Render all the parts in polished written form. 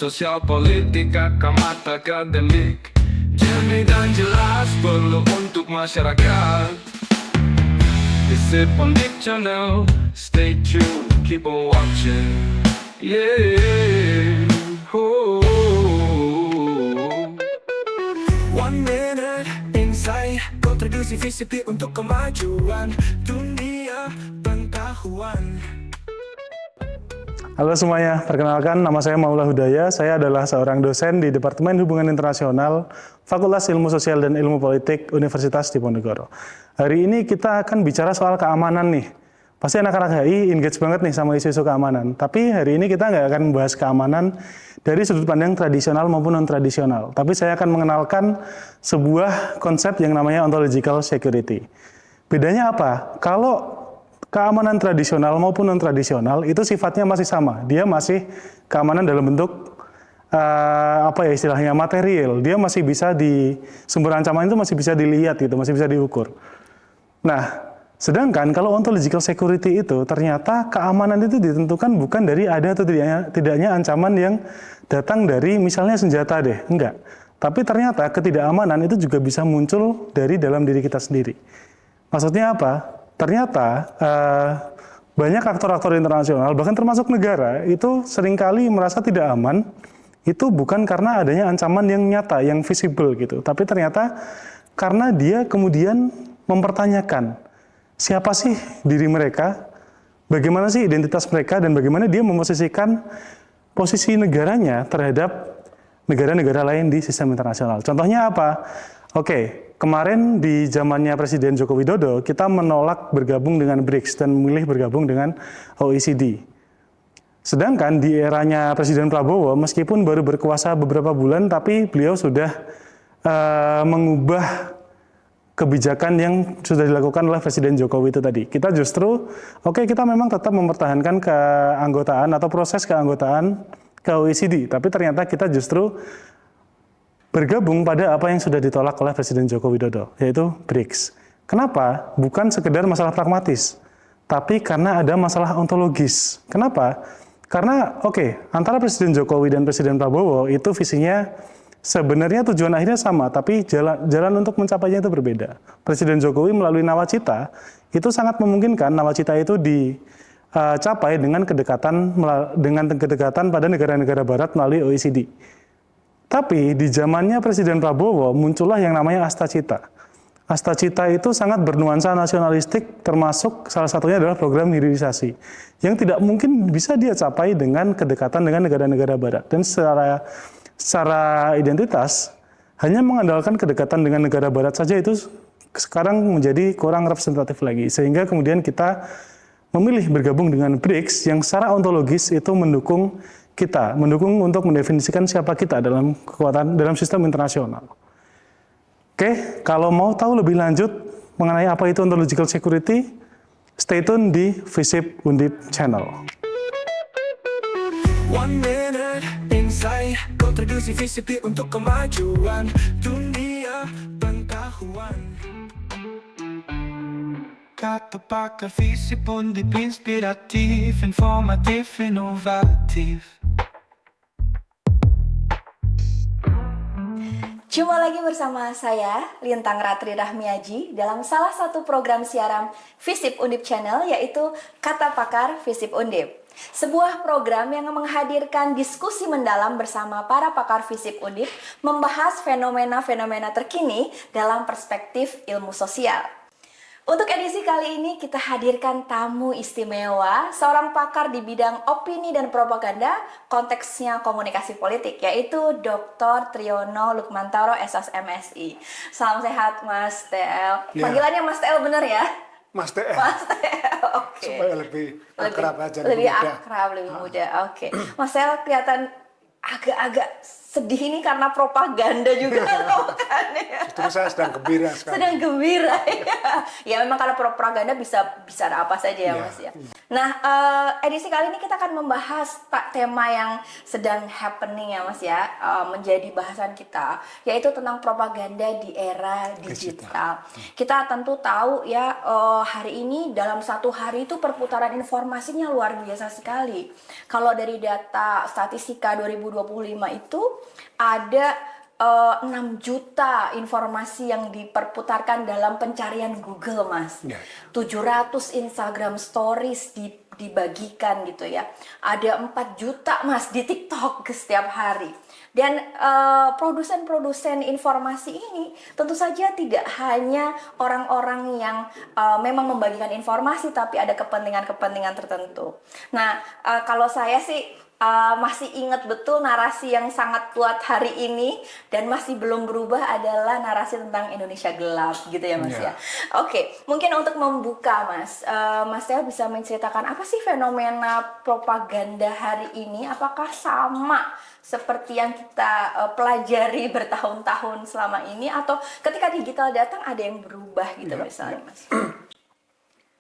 sosial politik akamat akademik, jernih dan jelas perlu untuk masyarakat. Visip Undip Channel, stay tuned, keep on watching. Yeah. Oh. 1 minute insight, kontribusi Visip untuk kemajuan dunia pengetahuan. Halo semuanya, perkenalkan nama saya Maula Hudaya. Saya adalah seorang dosen di Departemen Hubungan Internasional, Fakultas Ilmu Sosial dan Ilmu Politik, Universitas Diponegoro. Hari ini kita akan bicara soal keamanan nih. Pasti anak-anak HI engage banget nih sama isu-isu keamanan. Tapi hari ini kita nggak akan membahas keamanan dari sudut pandang tradisional maupun non-tradisional. Tapi saya akan mengenalkan sebuah konsep yang namanya ontological security. Bedanya apa? Kalau keamanan tradisional maupun non-tradisional itu sifatnya masih sama. Dia masih keamanan dalam bentuk istilahnya material. Dia masih bisa sumber ancaman itu masih bisa dilihat gitu, masih bisa diukur. Nah, sedangkan kalau ontological security itu ternyata keamanan itu ditentukan bukan dari ada atau tidaknya ancaman yang datang dari misalnya senjata deh, enggak. Tapi ternyata ketidakamanan itu juga bisa muncul dari dalam diri kita sendiri. Maksudnya apa? Ternyata banyak aktor-aktor internasional, bahkan termasuk negara, itu seringkali merasa tidak aman, itu bukan karena adanya ancaman yang nyata, yang visible gitu. Tapi ternyata karena dia kemudian mempertanyakan, siapa sih diri mereka, bagaimana sih identitas mereka, dan bagaimana dia memposisikan posisi negaranya terhadap negara-negara lain di sistem internasional. Contohnya apa? Oke, kemarin di zamannya Presiden Joko Widodo, kita menolak bergabung dengan BRICS dan memilih bergabung dengan OECD. Sedangkan di eranya Presiden Prabowo, meskipun baru berkuasa beberapa bulan, tapi beliau sudah mengubah kebijakan yang sudah dilakukan oleh Presiden Jokowi itu tadi. Kita justru, kita memang tetap mempertahankan keanggotaan atau proses keanggotaan ke OECD, tapi ternyata kita justru bergabung pada apa yang sudah ditolak oleh Presiden Joko Widodo, yaitu BRICS. Kenapa? Bukan sekedar masalah pragmatis, tapi karena ada masalah ontologis. Kenapa? Karena antara Presiden Jokowi dan Presiden Prabowo itu visinya sebenarnya tujuan akhirnya sama, tapi jalan untuk mencapainya itu berbeda. Presiden Jokowi melalui nawacita, itu sangat memungkinkan nawacita itu dicapai dengan kedekatan pada negara-negara barat melalui OECD. Tapi di zamannya Presiden Prabowo muncullah yang namanya Astacita. Astacita itu sangat bernuansa nasionalistik, termasuk salah satunya adalah program hilirisasi, yang tidak mungkin bisa dia capai dengan kedekatan dengan negara-negara barat. Dan secara identitas, hanya mengandalkan kedekatan dengan negara barat saja itu sekarang menjadi kurang representatif lagi. Sehingga kemudian kita memilih bergabung dengan BRICS yang secara ontologis itu mendukung untuk mendefinisikan siapa kita dalam sistem internasional. Kalau mau tahu lebih lanjut mengenai apa itu ontological security, stay tune di Visip Undip Channel. 1 minute insight, kontribusi Visip untuk kemajuan dunia pengetahuan. Kata pakar Visip Undip, inspiratif, informatif, inovatif. Jumpa lagi bersama saya, Lintang Ratri Rahmiaji, dalam salah satu program siaran Visip Undip Channel, yaitu Kata Pakar Visip Undip. Sebuah program yang menghadirkan diskusi mendalam bersama para pakar Visip Undip, membahas fenomena-fenomena terkini dalam perspektif ilmu sosial. Untuk edisi kali ini kita hadirkan tamu istimewa, seorang pakar di bidang opini dan propaganda, konteksnya komunikasi politik, yaitu Dr. Triyono Lukmantoro, SOS MSI. Salam sehat Mas TL. Panggilannya Mas TL bener ya? Mas TL. Mas TL, oke. Supaya lebih akrab aja. Lebih akrab, lebih muda, oke. Mas TL kelihatan agak-agak sedih ini karena propaganda juga kan ya. Justru saya sedang gembira sekarang. Sedang gembira ya. Ya memang kalau propaganda bisa ada apa saja ya Iya. Mas ya. Nah, edisi kali ini kita akan membahas tema yang sedang happening ya Mas ya, menjadi bahasan kita, yaitu tentang propaganda di era digital. Kita tentu tahu ya, hari ini dalam satu hari itu perputaran informasinya luar biasa sekali. Kalau dari data statistika 2025 itu ada 6 juta informasi yang diperputarkan dalam pencarian Google, Mas. Ya. 700 Instagram Stories dibagikan gitu ya. Ada 4 juta, Mas, di TikTok setiap hari. Dan produsen-produsen informasi ini tentu saja tidak hanya orang-orang yang memang membagikan informasi, tapi ada kepentingan-kepentingan tertentu. Nah, kalau saya sih masih ingat betul narasi yang sangat kuat hari ini dan masih belum berubah adalah narasi tentang Indonesia gelap gitu ya Mas ya. Oke, mungkin untuk membuka Mas, Mas Teo bisa menceritakan apa sih fenomena propaganda hari ini? Apakah sama seperti yang kita pelajari bertahun-tahun selama ini, atau ketika digital datang ada yang berubah gitu misalnya Mas?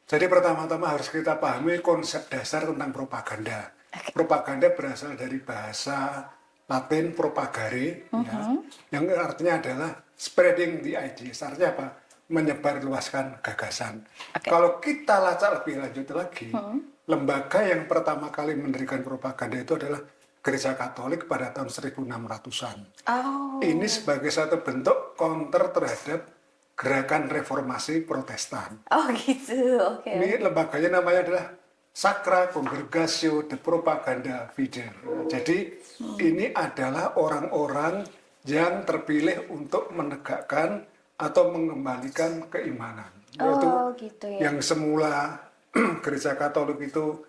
Jadi pertama-tama harus kita pahami konsep dasar tentang propaganda. Propaganda berasal dari bahasa Latin propagare, ya, yang artinya adalah spreading the ideas. Artinya apa? Menyebarluaskan gagasan. Kalau kita lacak lebih lanjut lagi, lembaga yang pertama kali mendirikan propaganda itu adalah Gereja Katolik pada tahun 1600-an. Ini sebagai satu bentuk counter terhadap gerakan reformasi Protestan. Oh gitu, oke. Ini lembaganya namanya adalah Sacra Congregatio de Propaganda Fide. Jadi ini adalah orang-orang yang terpilih untuk menegakkan atau mengembalikan keimanan. Yaitu gitu ya. yang semula Gereja Katolik itu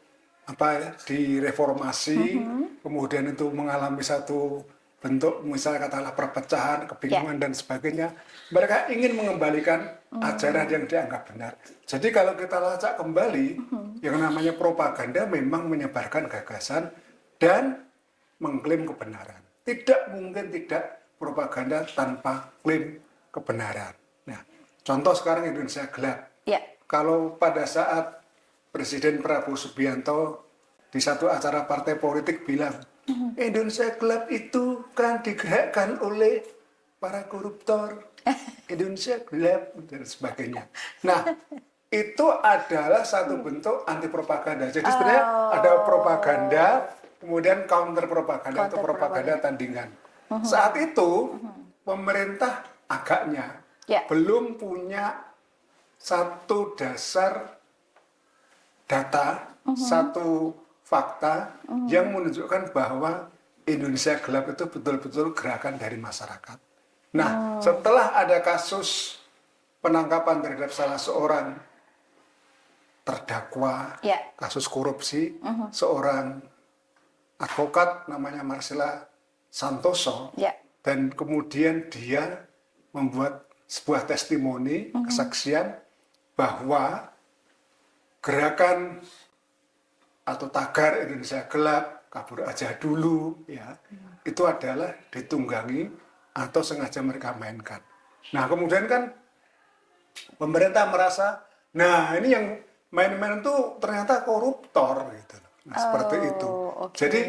direformasi, kemudian itu mengalami satu bentuk misalnya katakanlah perpecahan, kebingungan dan sebagainya. Mereka ingin mengembalikan ajaran yang dianggap benar. Jadi kalau kita lacak kembali, yang namanya propaganda memang menyebarkan gagasan dan mengklaim kebenaran. Tidak mungkin tidak propaganda tanpa klaim kebenaran. Nah, contoh sekarang Indonesia gelap. Ya. Kalau pada saat Presiden Prabowo Subianto di satu acara partai politik bilang, Indonesia gelap itu kan digerakkan oleh para koruptor. Indonesia gelap dan sebagainya. Nah, itu adalah satu bentuk anti propaganda. Jadi sebenarnya ada propaganda, kemudian counter propaganda atau propaganda tandingan. Saat itu pemerintah agaknya belum punya satu dasar data, satu fakta yang menunjukkan bahwa Indonesia gelap itu betul-betul gerakan dari masyarakat. Nah, setelah ada kasus penangkapan terhadap salah seorang terdakwa kasus korupsi, seorang advokat namanya Marcella Santoso, dan kemudian dia membuat sebuah testimoni, kesaksian bahwa gerakan atau tagar Indonesia gelap, kabur aja dulu, ya, itu adalah ditunggangi atau sengaja mereka mainkan. Nah, kemudian kan pemerintah merasa, nah ini yang main-main itu ternyata koruptor, gitu. Nah, seperti itu. Jadi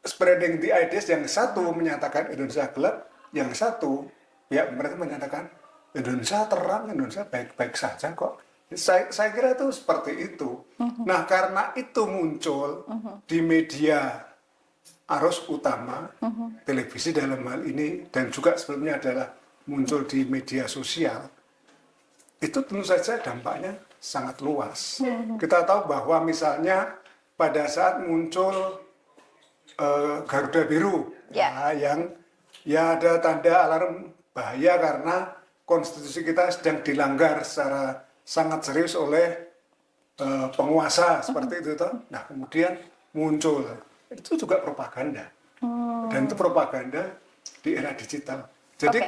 spreading the ideas, yang satu menyatakan Indonesia gelap, yang satu ya mereka menyatakan Indonesia terang, Indonesia baik-baik saja kok. Saya kira itu seperti itu. Nah, karena itu muncul di media arus utama, televisi dalam hal ini, dan juga sebelumnya adalah muncul di media sosial, itu tentu saja dampaknya sangat luas. Kita tahu bahwa misalnya pada saat muncul Garuda Biru, yang ya ada tanda alarm bahaya karena konstitusi kita sedang dilanggar secara sangat serius oleh penguasa seperti itu toh. Nah, kemudian muncul itu juga propaganda, dan itu propaganda di era digital. Jadi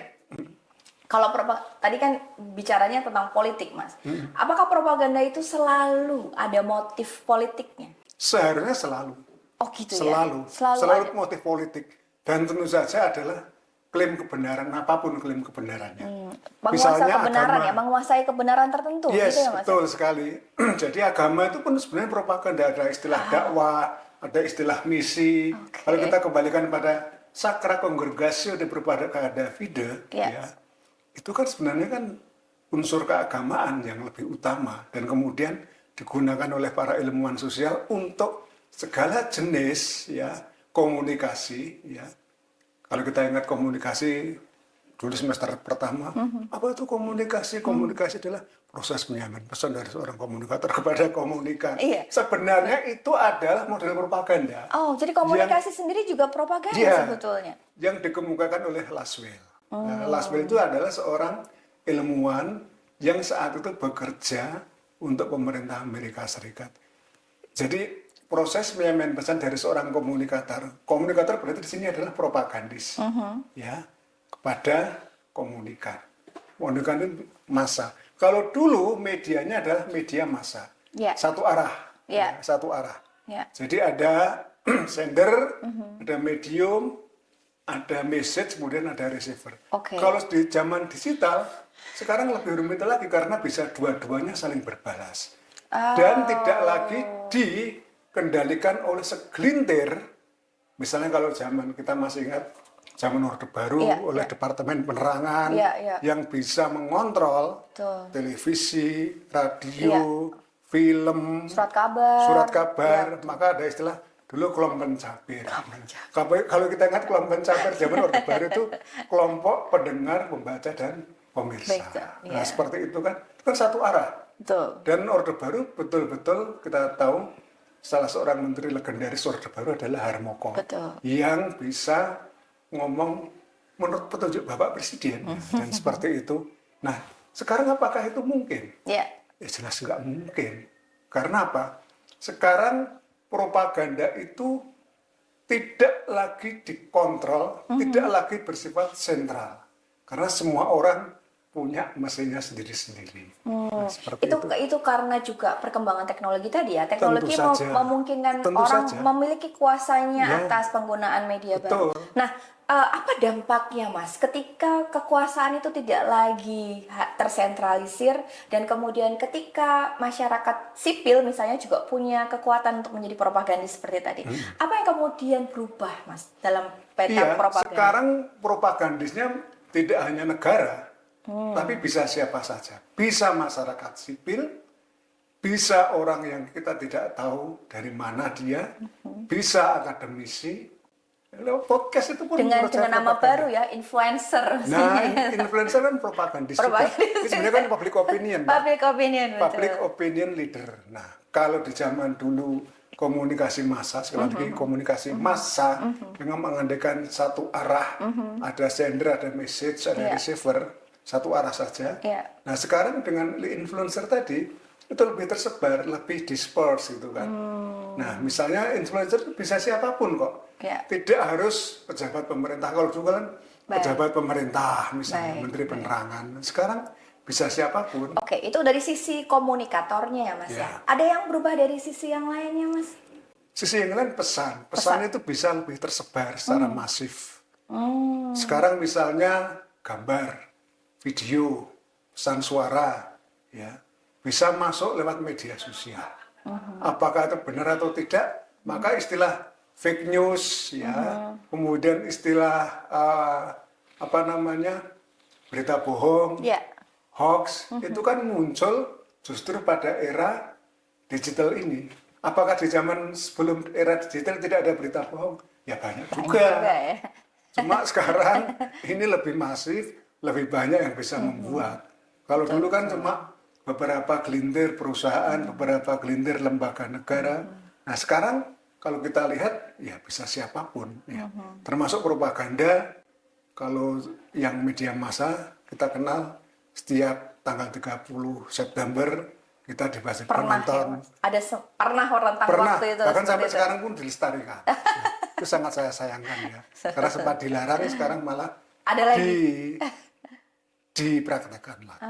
kalau tadi kan bicaranya tentang politik, Mas. Apakah propaganda itu selalu ada motif politiknya? seharusnya selalu, Oh gitu selalu ya. Selalu motif politik. Dan tentu saja adalah klaim kebenaran, apapun klaim kebenarannya. Menguasai kebenaran agama, ya, menguasai kebenaran tertentu. yes, gitu ya, Mas? betul sekali. Jadi agama itu pun sebenarnya propaganda, ada istilah dakwah, ada istilah misi. Kalau kita kembalikan pada Sacra Congregatio de Propaganda Fide, ya, itu kan sebenarnya kan unsur keagamaan yang lebih utama dan kemudian digunakan oleh para ilmuwan sosial untuk segala jenis ya komunikasi ya. Kalau kita ingat komunikasi dulu semester pertama, apa itu komunikasi? Komunikasi adalah proses penyampaian pesan dari seorang komunikator kepada komunikan. Sebenarnya itu adalah model propaganda. Oh, jadi komunikasi sendiri juga propaganda sebetulnya. Yang dikemukakan oleh Laswell. Nah, Laswell itu adalah seorang ilmuwan yang saat itu bekerja untuk pemerintah Amerika Serikat. Jadi proses penyampaian pesan dari seorang komunikator berarti di sini adalah propagandis, ya, kepada komunikan. Komunikan itu massa. Kalau dulu medianya adalah media massa, satu arah, satu arah. Jadi ada sender, ada medium, ada message, kemudian ada receiver. Kalau di zaman digital, sekarang lebih rumit lagi karena bisa dua-duanya saling berbalas. Dan tidak lagi dikendalikan oleh segelintir. Misalnya kalau zaman kita masih ingat, zaman Orde Baru oleh Departemen Penerangan yang bisa mengontrol televisi, radio, film, surat kabar, maka ada istilah dulu kelompok pencapir. Kalau kita ingat kelompok pencapir zaman Orde Baru itu kelompok pendengar, pembaca dan pemirsa. Nah seperti itu kan satu arah. Dan Orde Baru betul-betul kita tahu salah seorang menteri legendaris Orde Baru adalah Harmoko yang bisa ngomong menurut petunjuk Bapak Presiden dan seperti itu. Nah sekarang apakah itu mungkin? Ya jelas nggak mungkin. Karena apa? Sekarang propaganda itu tidak lagi dikontrol, tidak lagi bersifat sentral. Karena semua orang punya mesinnya sendiri-sendiri. Nah, itu karena juga perkembangan teknologi tadi ya. Teknologi memungkinkan orang memiliki kuasanya atas penggunaan media baru. Nah, apa dampaknya Mas ketika kekuasaan itu tidak lagi tersentralisir dan kemudian ketika masyarakat sipil misalnya juga punya kekuatan untuk menjadi propagandis seperti tadi. Apa yang kemudian berubah Mas dalam peta propaganda? Sekarang propagandisnya tidak hanya negara, tapi bisa siapa saja. Bisa masyarakat sipil, bisa orang yang kita tidak tahu dari mana dia, bisa akademisi. Podcast itu pun dengan nama baru ya, influencer. Nah, influencer kan propagandis juga. Itu sebenarnya kan public opinion. Public opinion leader. Nah, kalau di zaman dulu komunikasi massa, sekali lagi komunikasi massa dengan mengandalkan satu arah, ada sender, ada message, ada receiver, satu arah saja. Nah, sekarang dengan influencer tadi itu lebih tersebar, lebih disperse gitu kan. Nah, misalnya influencer bisa siapapun kok. Tidak harus pejabat pemerintah. Kalau dulu kan pejabat pemerintah, misalnya Menteri Penerangan. Sekarang bisa siapapun. Itu dari sisi komunikatornya ya Mas ya. Ada yang berubah dari sisi yang lainnya Mas? Sisi yang lain pesan. Pesan itu bisa lebih tersebar secara masif. Sekarang misalnya gambar, video, pesan suara, ya bisa masuk lewat media sosial. Apakah itu benar atau tidak? Maka istilah fake news, ya, kemudian istilah berita bohong, hoax, itu kan muncul justru pada era digital ini. Apakah di zaman sebelum era digital tidak ada berita bohong? Ya banyak juga. Cuma sekarang ini lebih masif, lebih banyak yang bisa membuat. Kalau dulu kan cuma beberapa gelintir perusahaan, beberapa gelintir lembaga negara. Nah sekarang kalau kita lihat, ya bisa siapapun. Ya. Termasuk propaganda, kalau yang media massa kita kenal setiap tanggal 30 September kita dibahas penonton. Ya, pernah rentang waktu itu. Bahkan sampai sekarang pun dilestarikan. Ya, itu sangat saya sayangkan ya. Karena sempat dilarang, sekarang malah ada lagi. Dipraktekkan lagi.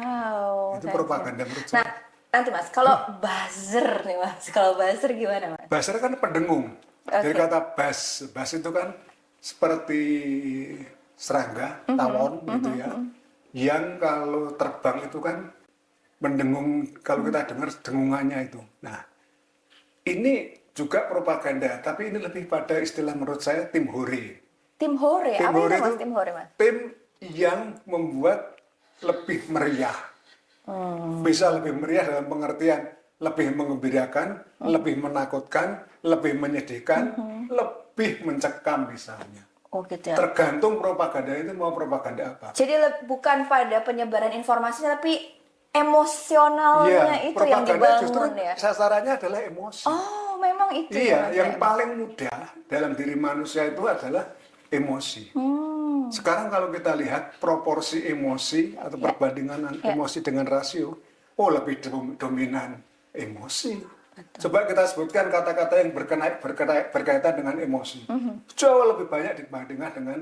Itu propaganda menurut saya. Nanti Mas, kalau buzzer nih Mas, kalau buzzer gimana Mas? Buzzer kan pendengung. Dari kata buzz itu kan seperti serangga, tawon gitu ya, yang kalau terbang itu kan mendengung, kalau kita dengar dengungannya itu. Nah, ini juga propaganda, tapi ini lebih pada istilah menurut saya tim hore. Tim hore, Tim apa hore itu Mas itu tim hore Mas? tim yang membuat lebih meriah. Bisa lebih meriah dalam pengertian lebih mengembirakan, lebih menakutkan, lebih menyedihkan, lebih mencekam misalnya. Oh gitu ya. Tergantung propaganda itu mau propaganda apa. Jadi bukan pada penyebaran informasi tapi emosionalnya itu yang justru dibangun ya. sasarannya adalah emosi. Oh, memang itu Iya, ya. yang paling mudah dalam diri manusia itu adalah emosi. Sekarang kalau kita lihat proporsi emosi atau perbandingan emosi dengan rasio, lebih dominan emosi. Coba kita sebutkan kata-kata yang berkaitan dengan emosi. Jauh lebih banyak dibandingkan dengan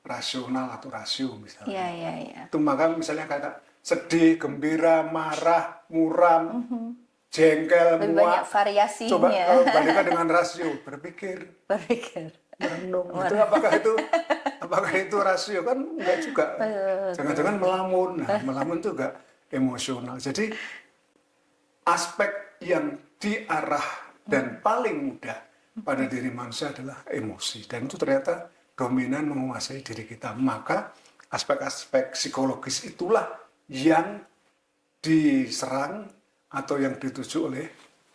rasional atau rasio misalnya. Iya. Itu maka misalnya kata sedih, gembira, marah, muram, jengkel, Lebih muak. banyak variasinya. Coba bandingkan dengan rasio, berpikir, merenung. Apakah itu rasio? Kan enggak juga. Jangan-jangan melamun. Nah, melamun itu juga emosional. Jadi aspek yang diarah dan paling mudah pada diri manusia adalah emosi. Dan itu ternyata dominan menguasai diri kita. Maka aspek-aspek psikologis itulah yang diserang atau yang dituju oleh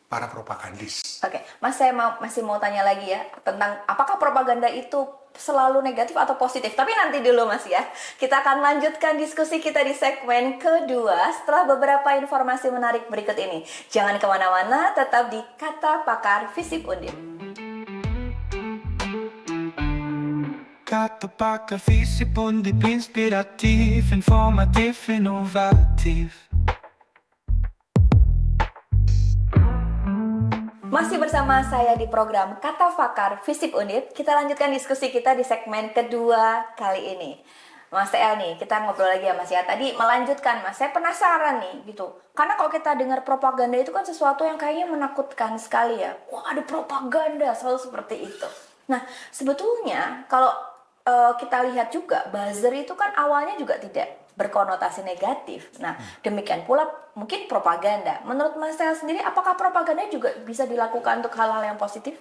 para propagandis. Oke, Mas, saya masih mau tanya lagi ya tentang apakah propaganda itu selalu negatif atau positif. Tapi nanti dulu Mas ya. Kita akan lanjutkan diskusi kita di segmen kedua setelah beberapa informasi menarik berikut ini. Jangan kemana-mana, tetap di Kata Pakar FISIP Undip. Kata Pakar FISIP Undip, inspiratif, informatif, inovatif. Masih bersama saya di program Kata Pakar FISIP Undip. Kita lanjutkan diskusi kita di segmen kedua kali ini. Mas El nih, kita ngobrol lagi ya Mas ya. Tadi melanjutkan Mas, saya penasaran nih gitu. Karena kalau kita dengar propaganda itu kan sesuatu yang kayaknya menakutkan sekali ya. Wah, ada propaganda, selalu seperti itu. Nah, sebetulnya kalau kita lihat juga buzzer itu kan awalnya juga tidak berkonotasi negatif. Nah, demikian pula mungkin propaganda. Menurut Mas El sendiri, apakah propaganda juga bisa dilakukan untuk hal-hal yang positif?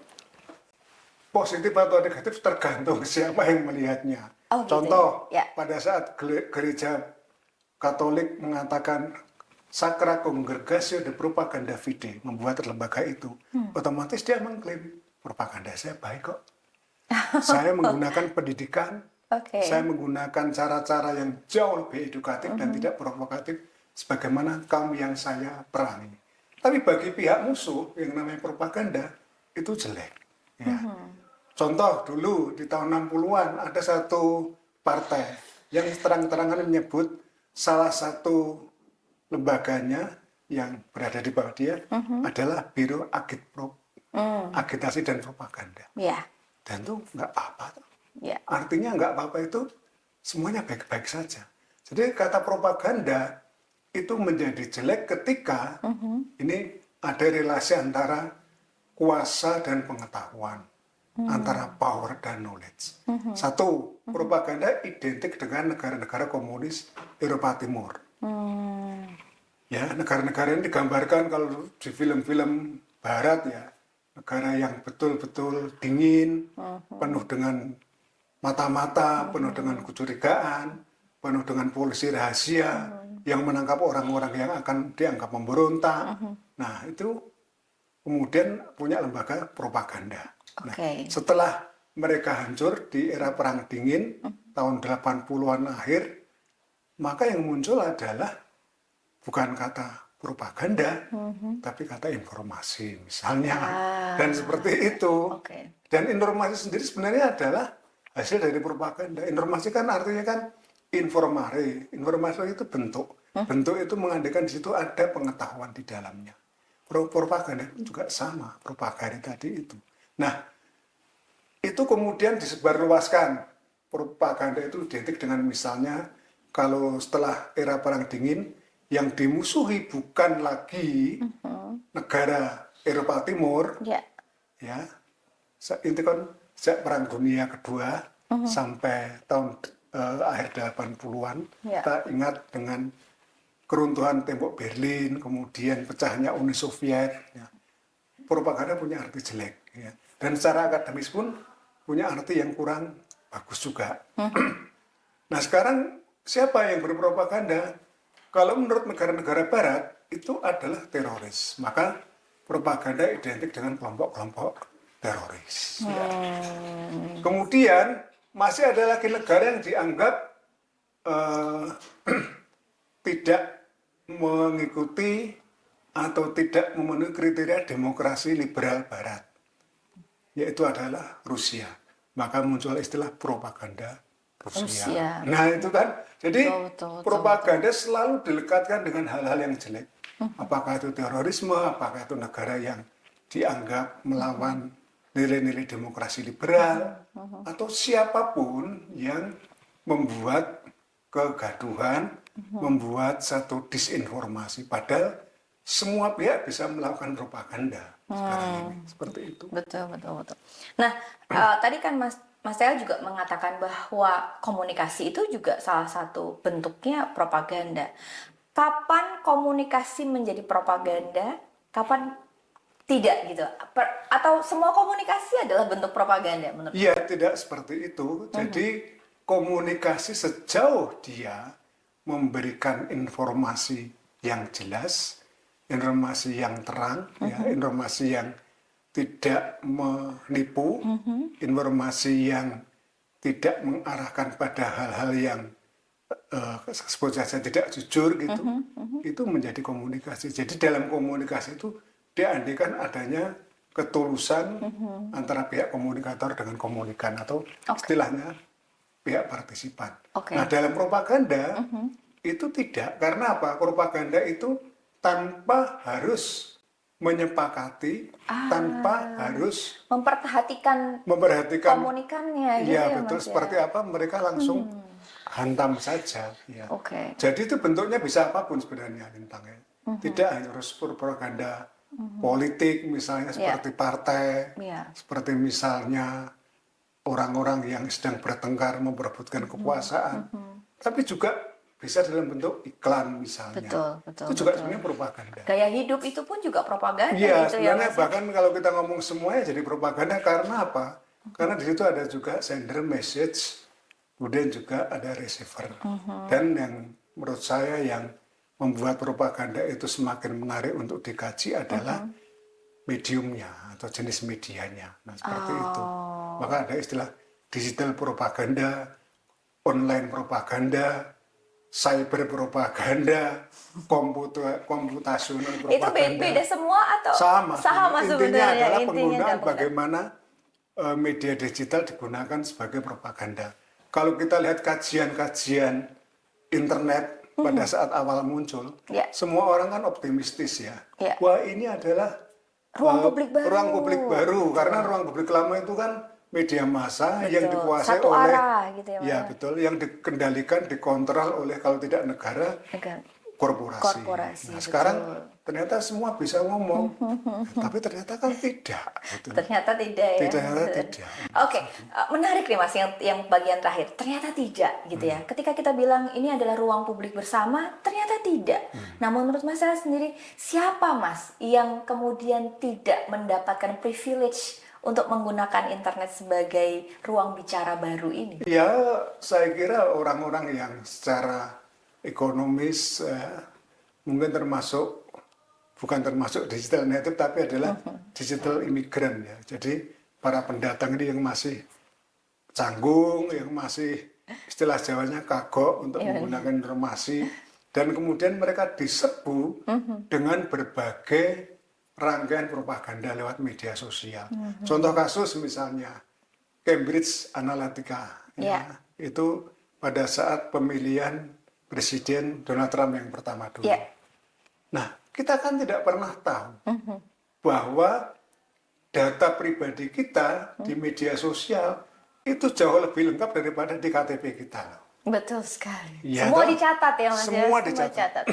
Positif atau negatif tergantung siapa yang melihatnya. Oh, gitu. Contoh, Ya. pada saat gereja Katolik mengatakan Sacra Congregatio de Propaganda Fide, membuat lembaga itu, otomatis dia mengklaim propaganda saya baik kok. Saya menggunakan pendidikan, saya menggunakan cara-cara yang jauh lebih edukatif dan tidak provokatif sebagaimana kaum yang saya perangi. Tapi bagi pihak musuh yang namanya propaganda itu jelek. Ya. Contoh dulu di tahun 60-an ada satu partai yang terang-terangan menyebut salah satu lembaganya yang berada di bawah dia adalah Biro Agitprop, Agitasi dan Propaganda. Ya. Dan itu nggak apa-apa. Ya. Artinya nggak apa-apa itu semuanya baik-baik saja. Jadi kata propaganda itu menjadi jelek ketika ini ada relasi antara kuasa dan pengetahuan, antara power dan knowledge. Satu, propaganda identik dengan negara-negara komunis Eropa Timur. Ya, negara-negara ini digambarkan kalau di film-film Barat ya, negara yang betul-betul dingin, penuh dengan mata-mata, penuh dengan kecurigaan, penuh dengan polisi rahasia yang menangkap orang-orang yang akan dianggap memberontak. Nah, itu kemudian punya lembaga propaganda. Nah, setelah mereka hancur di era Perang Dingin, tahun 80-an akhir, maka yang muncul adalah bukan kata propaganda, tapi kata informasi misalnya. Dan seperti itu. Dan informasi sendiri sebenarnya adalah hasil dari propaganda. Informasi kan artinya kan informare. Informasi itu bentuk. Bentuk itu mengandaikan di situ ada pengetahuan di dalamnya. Propaganda pun juga sama, propaganda tadi itu. Nah, itu kemudian disebarluaskan. Propaganda itu identik dengan misalnya kalau setelah era Perang Dingin yang dimusuhi bukan lagi negara Eropa Timur, ya, itu kan sejak Perang Dunia Kedua sampai tahun akhir 80-an. Ya. Kita ingat dengan keruntuhan tembok Berlin, kemudian pecahnya Uni Soviet. Ya. Propaganda punya arti jelek. Ya. Dan secara akademis pun punya arti yang kurang bagus juga. Nah sekarang siapa yang berpropaganda? Kalau menurut negara-negara Barat itu adalah teroris. Maka propaganda identik dengan kelompok-kelompok teroris. Ya. Kemudian masih ada lagi negara yang dianggap tidak mengikuti atau tidak memenuhi kriteria demokrasi liberal Barat, yaitu adalah Rusia. Maka muncul istilah propaganda Rusia. Nah itu kan, jadi propaganda selalu dilekatkan dengan hal-hal yang jelek. Apakah itu terorisme, apakah itu negara yang dianggap melawan nilai-nilai demokrasi liberal, atau siapapun yang membuat kegaduhan, membuat satu disinformasi. Padahal semua pihak bisa melakukan propaganda sekarang ini. Seperti itu. Betul. Nah, tadi kan Mas Teo juga mengatakan bahwa komunikasi itu juga salah satu bentuknya propaganda. Kapan komunikasi menjadi propaganda? Kapan tidak gitu? Atau semua komunikasi adalah bentuk propaganda menurut? Iya, tidak seperti itu. Jadi komunikasi sejauh dia memberikan informasi yang jelas, informasi yang terang, ya, informasi yang tidak menipu, informasi yang tidak mengarahkan pada hal-hal yang sebut saja tidak jujur gitu, itu menjadi komunikasi. Jadi dalam komunikasi itu diandikan adanya ketulusan antara pihak komunikator dengan komunikan atau istilahnya pihak partisipan. Nah dalam propaganda itu tidak, karena apa? Propaganda itu tanpa harus menyepakati, tanpa harus memperhatikan komunikannya gitu ya, ya betul, Mas, seperti ya? apa mereka langsung hantam saja ya. Oke. Jadi itu bentuknya bisa apapun sebenarnya Lintang ya. Tidak harus propaganda politik misalnya seperti partai, seperti misalnya orang-orang yang sedang bertengkar memperebutkan kekuasaan, tapi juga bisa dalam bentuk iklan misalnya. Betul. Itu juga sebenarnya propaganda. Gaya hidup itu pun juga propaganda Iya, gitu ya sebenarnya Mas. bahkan kalau kita ngomong semuanya jadi propaganda karena apa? Karena di situ ada juga sender message, kemudian juga ada receiver. Dan yang menurut saya yang membuat propaganda itu semakin menarik untuk dikaji adalah mediumnya atau jenis medianya. Nah, seperti itu. Maka ada istilah digital propaganda, online propaganda, cyber propaganda, komputasional propaganda. Itu beda semua atau sama intinya sebenarnya? Adalah penggunaan adalah bagaimana media digital digunakan sebagai propaganda. Kalau kita lihat kajian-kajian internet pada saat awal muncul, semua orang kan optimistis ya. Wah ini adalah ruang publik baru. Karena ruang publik lama itu kan media massa yang dikuasai satu oleh arah, gitu ya, ya betul, yang dikendalikan, dikontrol oleh kalau tidak negara, korporasi. Nah, sekarang ternyata semua bisa ngomong, tapi ternyata kan tidak. Gitu. Ternyata tidak ya. Ternyata tidak. Oke, menarik nih Mas yang bagian terakhir. Ternyata tidak gitu ya. Ketika kita bilang ini adalah ruang publik bersama, ternyata tidak. Nah, menurut Mas saya sendiri, siapa Mas yang kemudian tidak mendapatkan privilege untuk menggunakan internet sebagai ruang bicara baru ini? Ya, saya kira orang-orang yang secara ekonomis mungkin bukan termasuk digital native, tapi adalah digital imigran ya. Jadi para pendatang ini yang masih canggung, yang masih istilah Jawanya kagok untuk menggunakan informasi, dan kemudian mereka diserbu dengan berbagai rangkaian propaganda lewat media sosial. Contoh kasus misalnya Cambridge Analytica ya, itu pada saat pemilihan Presiden Donald Trump yang pertama dulu. Nah, kita kan tidak pernah tahu bahwa data pribadi kita di media sosial itu jauh lebih lengkap daripada di KTP kita. Betul sekali. Ya, semua dicatat ya Mas. Semua dicatat.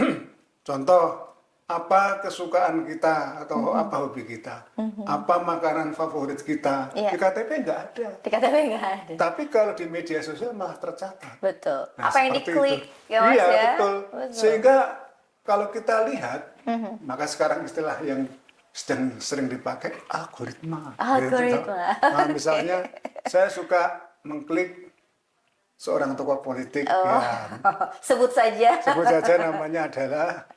Contoh, apa kesukaan kita atau apa hobi kita, apa makanan favorit kita. Iya. Di KTP nggak ada. Di KTP nggak ada. Tapi kalau di media sosial malah tercatat. Betul. Nah, Apa yang seperti diklik itu. ya Mas Iya, ya? betul. Sehingga kalau kita lihat, maka sekarang istilah yang sedang sering dipakai algoritma. Algoritma. Gitu. Nah, misalnya saya suka mengklik seorang tokoh politik, ya, Sebut saja. sebut saja namanya adalah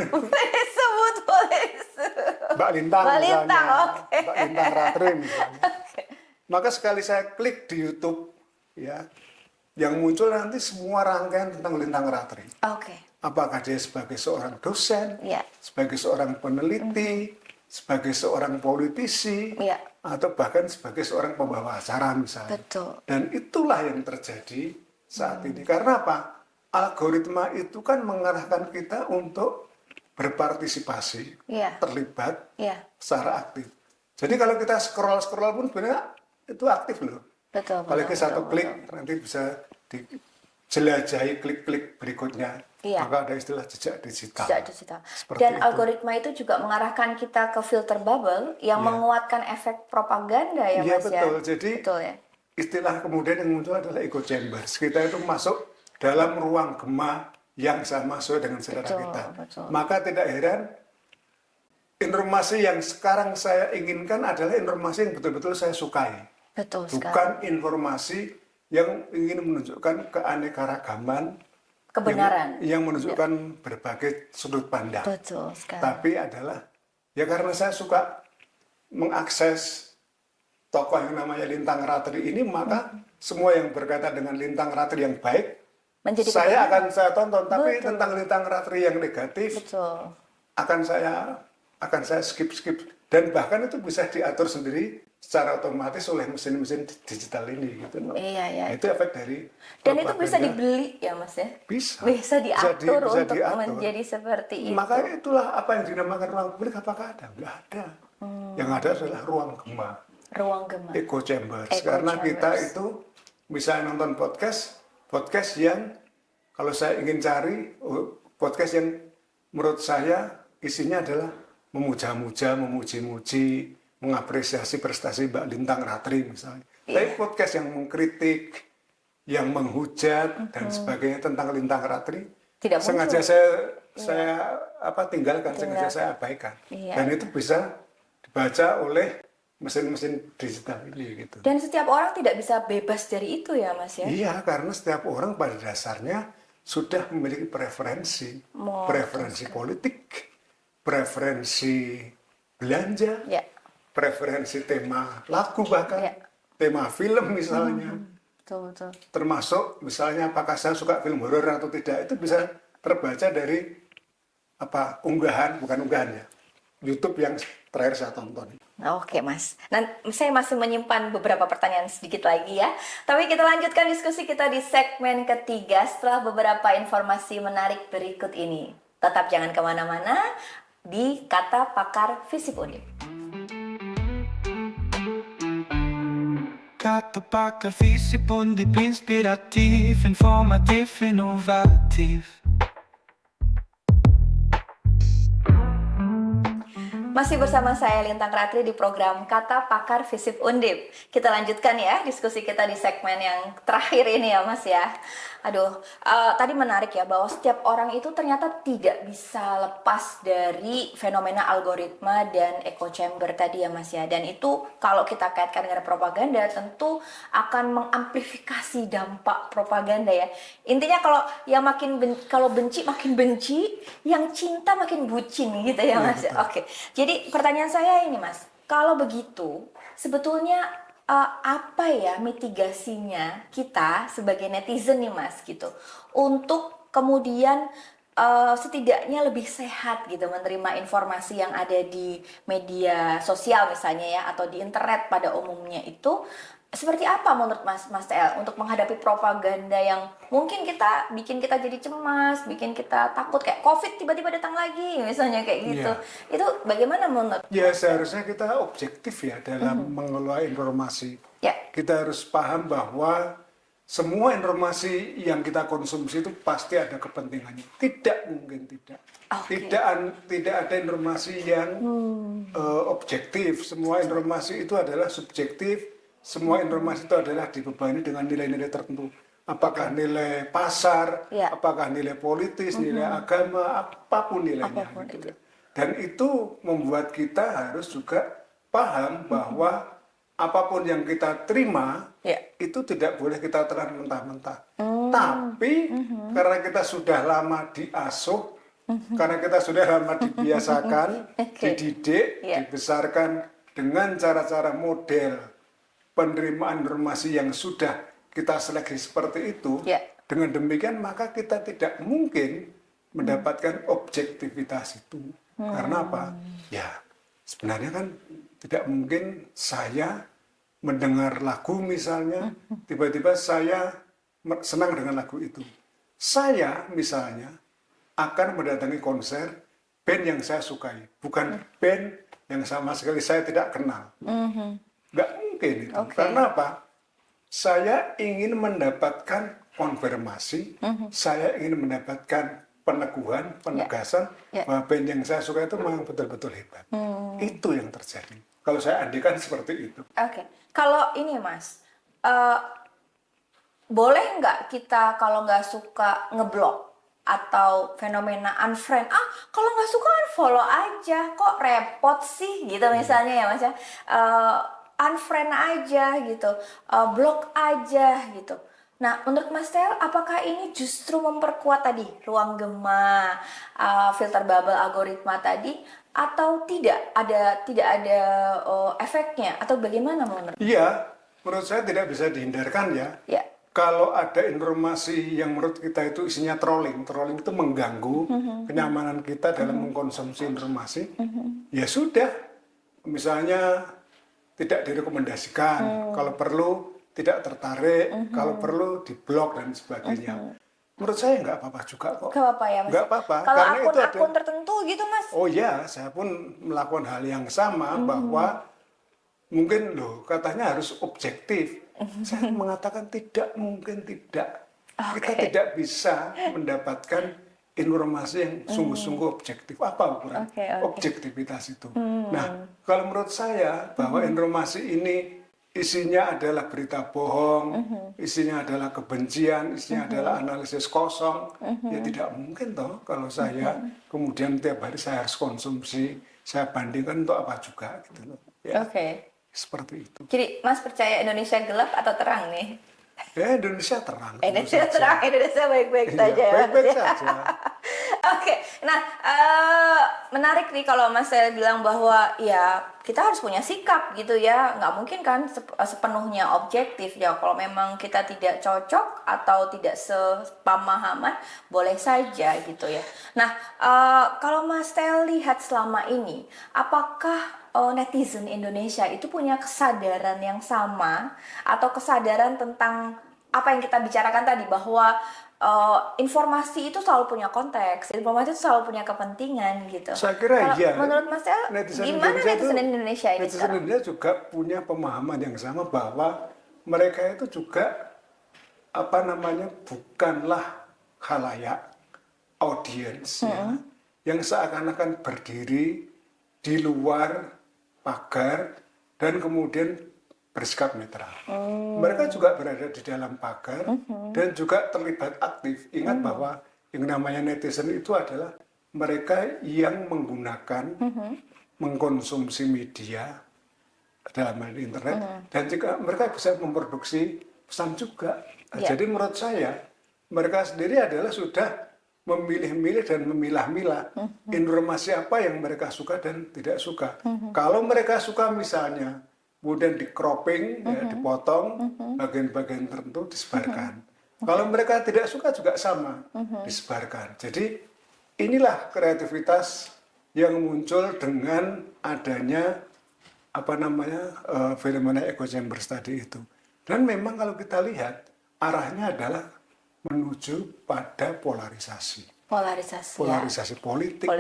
Boleh sebut, boleh sebut. Mbak Lintang, Mbak misalnya. Lintang, oke. Mbak Lintang Ratri misalnya. Maka sekali saya klik di YouTube, ya, yang muncul nanti semua rangkaian tentang Lintang Ratri. Oke. Apakah dia sebagai seorang dosen, Iya. sebagai seorang peneliti, sebagai seorang politisi, Iya. atau bahkan sebagai seorang pembawa acara misalnya. Betul. Dan itulah yang terjadi saat ini. Karena apa? Algoritma itu kan mengarahkan kita untuk berpartisipasi, Iya. terlibat Iya. secara aktif. Jadi kalau kita scroll pun sebenarnya itu aktif loh. Betul. Apalagi betul, satu betul, klik betul. nanti bisa dijelajahi klik-klik berikutnya. Iya. Maka ada istilah jejak digital. Jejak digital. Seperti Dan itu. algoritma itu juga mengarahkan kita ke filter bubble yang Iya. menguatkan efek propaganda ya Iya, Mas betul. ya. Jadi betul ya. istilah kemudian yang muncul adalah echo chambers. Kita itu masuk dalam ruang gema yang sama sesuai dengan selera Betul, kita. betul. Maka tidak heran informasi yang sekarang saya inginkan adalah informasi yang betul-betul saya sukai. Betul sekali. Bukan informasi yang ingin menunjukkan keanekaragaman, Kebenaran. yang menunjukkan berbagai sudut pandang. Betul sekali. Tapi adalah ya karena saya suka mengakses tokoh yang namanya Lintang Ratri ini, maka semua yang berkaitan dengan Lintang Ratri yang baik Menjadi saya kebenaran. akan saya tonton. Tapi Betul. tentang Lintang Ratri yang negatif Betul. akan saya skip dan bahkan itu bisa diatur sendiri secara otomatis oleh mesin-mesin digital ini gitu loh. Iya, iya. Nah, itu efek dari Dan itu bisa propaganda. dibeli ya Mas ya? Bisa. Bisa diatur bisa untuk diatur. menjadi seperti itu. Maka itulah apa yang dinamakan ruang publik. Apakah ada? Nggak ada. Yang ada adalah ruang gema, Ruang gema. echo chambers. Echo Karena chambers. kita itu misalnya nonton podcast yang kalau saya ingin cari podcast yang menurut saya isinya adalah memuja-muja, memuji-muji, mengapresiasi prestasi Mbak Lintang Ratri misalnya. Tapi podcast yang mengkritik, yang menghujat dan sebagainya tentang Lintang Ratri, Tidak muncul. sengaja saya tinggalkan, sengaja saya abaikan. Iya. Dan itu bisa dibaca oleh mesin-mesin digital ini gitu. Dan setiap orang tidak bisa bebas dari itu ya Mas ya? Iya, karena setiap orang pada dasarnya sudah memiliki preferensi, preferensi politik, preferensi belanja, Ya. preferensi tema lagu bahkan, Ya. tema film misalnya, Betul, betul. termasuk misalnya apakah saya suka film horor atau tidak, itu bisa terbaca dari bukan unggahan ya, YouTube yang terakhir saya tonton. Oke Mas, saya masih menyimpan beberapa pertanyaan sedikit lagi ya. Tapi kita lanjutkan diskusi kita di segmen ketiga setelah beberapa informasi menarik berikut ini. Tetap jangan kemana-mana di Kata Pakar Fisip Undip. Kata pakar Fisip Undip, inspiratif, informatif, inovatif. Masih bersama saya Lintang Ratri di program Kata Pakar Fisip Undip. Kita lanjutkan ya diskusi kita di segmen yang terakhir ini ya Mas ya. Aduh, tadi menarik ya bahwa setiap orang itu ternyata tidak bisa lepas dari fenomena algoritma dan echo chamber tadi ya Mas ya. Dan itu kalau kita kaitkan dengan propaganda tentu akan mengamplifikasi dampak propaganda ya. Intinya kalau yang kalau benci makin benci, yang cinta makin bucin gitu ya Mas. betul. Oke. Jadi pertanyaan saya ini Mas, kalau begitu sebetulnya apa ya mitigasinya kita sebagai netizen nih Mas gitu untuk kemudian setidaknya lebih sehat gitu menerima informasi yang ada di media sosial misalnya ya atau di internet pada umumnya itu seperti apa menurut Mas Tel untuk menghadapi propaganda yang mungkin bikin kita jadi cemas, bikin kita takut kayak COVID tiba-tiba datang lagi misalnya kayak gitu. Iya. Itu bagaimana menurut Ya seharusnya kita objektif ya dalam mengelola informasi. Ya. Kita harus paham bahwa semua informasi yang kita konsumsi itu pasti ada kepentingannya. Tidak mungkin tidak. Tidak ada informasi yang objektif. Semua informasi itu adalah subjektif. Semua informasi itu adalah dibebani dengan nilai-nilai tertentu. Apakah nilai pasar, apakah nilai politis, nilai agama, apapun nilainya. Gitu. Dan itu membuat kita harus juga paham bahwa apapun yang kita terima, itu tidak boleh kita telan mentah-mentah. Tapi karena kita sudah lama diasuh, karena kita sudah lama dibiasakan, dididik, dibesarkan dengan cara-cara model penerimaan informasi yang sudah kita seleksi seperti itu, dengan demikian maka kita tidak mungkin mendapatkan objektivitas itu. Karena apa? Ya, sebenarnya kan tidak mungkin saya mendengar lagu misalnya, tiba-tiba saya senang dengan lagu itu. Saya misalnya akan mendatangi konser band yang saya sukai, bukan band yang sama sekali saya tidak kenal. Nggak mungkin itu. Karena apa? Saya ingin mendapatkan konfirmasi, saya ingin mendapatkan peneguhan, penegasan bahwa band yang saya suka itu memang betul-betul hebat. Itu yang terjadi. Kalau saya andikan seperti itu. Kalau ini Mas, boleh nggak kita kalau nggak suka ngeblok atau fenomena unfriend? Kalau nggak suka unfollow aja, kok repot sih gitu misalnya ya Mas ya. Unfriend aja gitu, blok aja gitu. Nah, menurut Mas Tel, apakah ini justru memperkuat tadi ruang gema, filter bubble algoritma tadi, atau tidak ada efeknya, atau bagaimana menurut? Iya, menurut saya tidak bisa dihindarkan ya. Kalau ada informasi yang menurut kita itu isinya trolling itu mengganggu kenyamanan kita dalam mengkonsumsi informasi, ya sudah, misalnya tidak direkomendasikan, kalau perlu tidak tertarik, kalau perlu diblok dan sebagainya. Menurut saya nggak apa-apa juga kok. Nggak apa-apa ya Mas? Nggak apa-apa. Kalau karena akun tertentu gitu Mas? Oh ya, saya pun melakukan hal yang sama bahwa mungkin katanya harus objektif. Saya mengatakan tidak mungkin tidak. Kita tidak bisa mendapatkan informasi yang sungguh-sungguh objektif. Apa ukuran objektivitas itu? Nah, kalau menurut saya bahwa informasi ini isinya adalah berita bohong, isinya adalah kebencian, isinya adalah analisis kosong, ya tidak mungkin toh kalau saya kemudian tiap hari saya harus konsumsi, saya bandingkan untuk apa juga gitu loh. Ya, seperti itu. Jadi Mas percaya Indonesia gelap atau terang nih? Ya Indonesia terang. Indonesia terang, Indonesia baik-baik saja. Baik-baik saja. Nah menarik nih kalau Mas saya bilang bahwa ya kita harus punya sikap gitu ya, nggak mungkin kan sepenuhnya objektif ya. Kalau memang kita tidak cocok atau tidak sepemahaman, boleh saja gitu ya. Nah kalau Mas Tel lihat selama ini, apakah netizen Indonesia itu punya kesadaran yang sama atau kesadaran tentang apa yang kita bicarakan tadi, bahwa informasi itu selalu punya konteks, informasi itu selalu punya kepentingan gitu. Saya kira iya. Menurut Mas El, gimana netizen Indonesia ini netizen Indonesia juga punya pemahaman yang sama bahwa mereka itu juga bukanlah khalayak, audiens yang seakan-akan berdiri di luar pagar dan kemudian bersikap netral. Mereka juga berada di dalam pagar dan juga terlibat aktif. Ingat bahwa yang namanya netizen itu adalah mereka yang menggunakan, mengkonsumsi media dalam hal internet, dan juga mereka bisa memproduksi pesan juga. Jadi menurut saya, mereka sendiri adalah sudah memilih-milih dan memilah-milah informasi apa yang mereka suka dan tidak suka. Kalau mereka suka misalnya, kemudian di cropping, dipotong, bagian-bagian tertentu disebarkan. Kalau mereka tidak suka juga sama, disebarkan. Jadi inilah kreativitas yang muncul dengan adanya fenomena echo chamber tadi itu. Dan memang kalau kita lihat, arahnya adalah menuju pada polarisasi politik,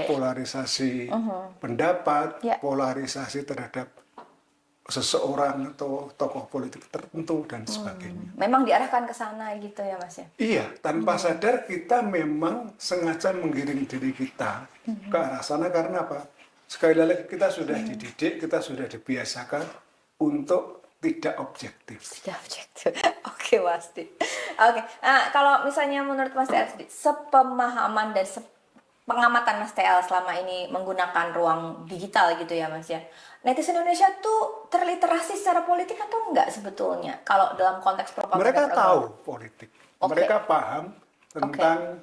polarisasi pendapat, polarisasi terhadap seseorang atau tokoh politik tertentu dan sebagainya. Memang diarahkan ke sana gitu ya Mas ya? Iya, tanpa sadar kita memang sengaja menggiring diri kita ke arah sana karena apa? Sekali lagi kita sudah dididik, kita sudah dibiasakan untuk tidak objektif. Tidak objektif. Oke, pasti. Oke. Nah, kalau misalnya menurut Mas TL, sepemahaman dan pengamatan Mas TL selama ini menggunakan ruang digital gitu ya Mas ya. Netizen Indonesia tuh terliterasi secara politik atau enggak sebetulnya? Kalau dalam konteks propaganda. Mereka tahu politik. Okay. Mereka paham tentang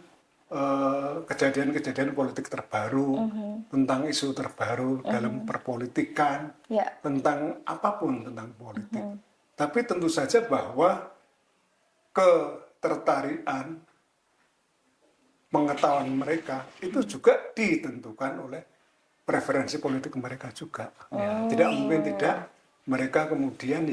kejadian-kejadian politik terbaru, tentang isu terbaru dalam perpolitikan, tentang apapun tentang politik. Tapi tentu saja bahwa ketertarikan pengetahuan mereka itu juga ditentukan oleh preferensi politik mereka juga. Ya, tidak mungkin tidak mereka kemudian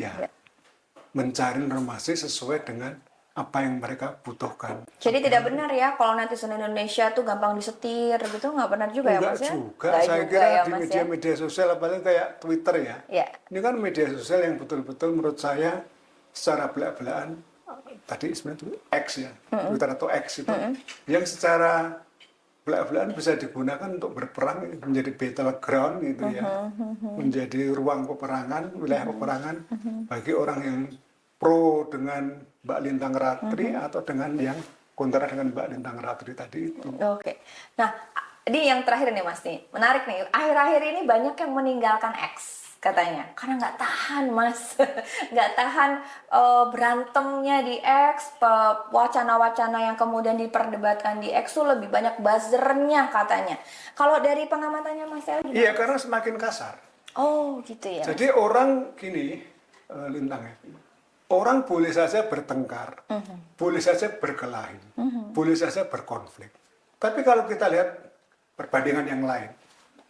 mencari informasi sesuai dengan apa yang mereka butuhkan. Jadi tidak benar ya kalau netizen Indonesia tuh gampang disetir gitu, nggak benar juga ya Mas ya? Juga. Saya kira ya, di media-media sosial apalagi kayak Twitter ya. Ini kan media sosial yang betul-betul menurut saya secara belak-belakan tadi sebenarnya itu X ya, Twitter atau X itu yang secara belak-belakan bisa digunakan untuk berperang, menjadi battleground gitu ya, menjadi ruang peperangan, wilayah peperangan bagi orang yang pro dengan Mbak Lintang Ratri atau dengan yang kontra dengan Mbak Lintang Ratri tadi itu. Oke. Nah, ini yang terakhir nih Mas nih, menarik nih. Akhir-akhir ini banyak yang meninggalkan X katanya karena nggak tahan Mas, nggak tahan berantemnya di X, wacana-wacana yang kemudian diperdebatkan di X tuh lebih banyak buzzernya katanya. Kalau dari pengamatannya Mas El gimana? Iya, karena semakin kasar. Oh gitu ya. Jadi orang gini, Lintang ya, orang boleh saja bertengkar, boleh saja berkelahi, boleh saja berkonflik. Tapi kalau kita lihat perbandingan yang lain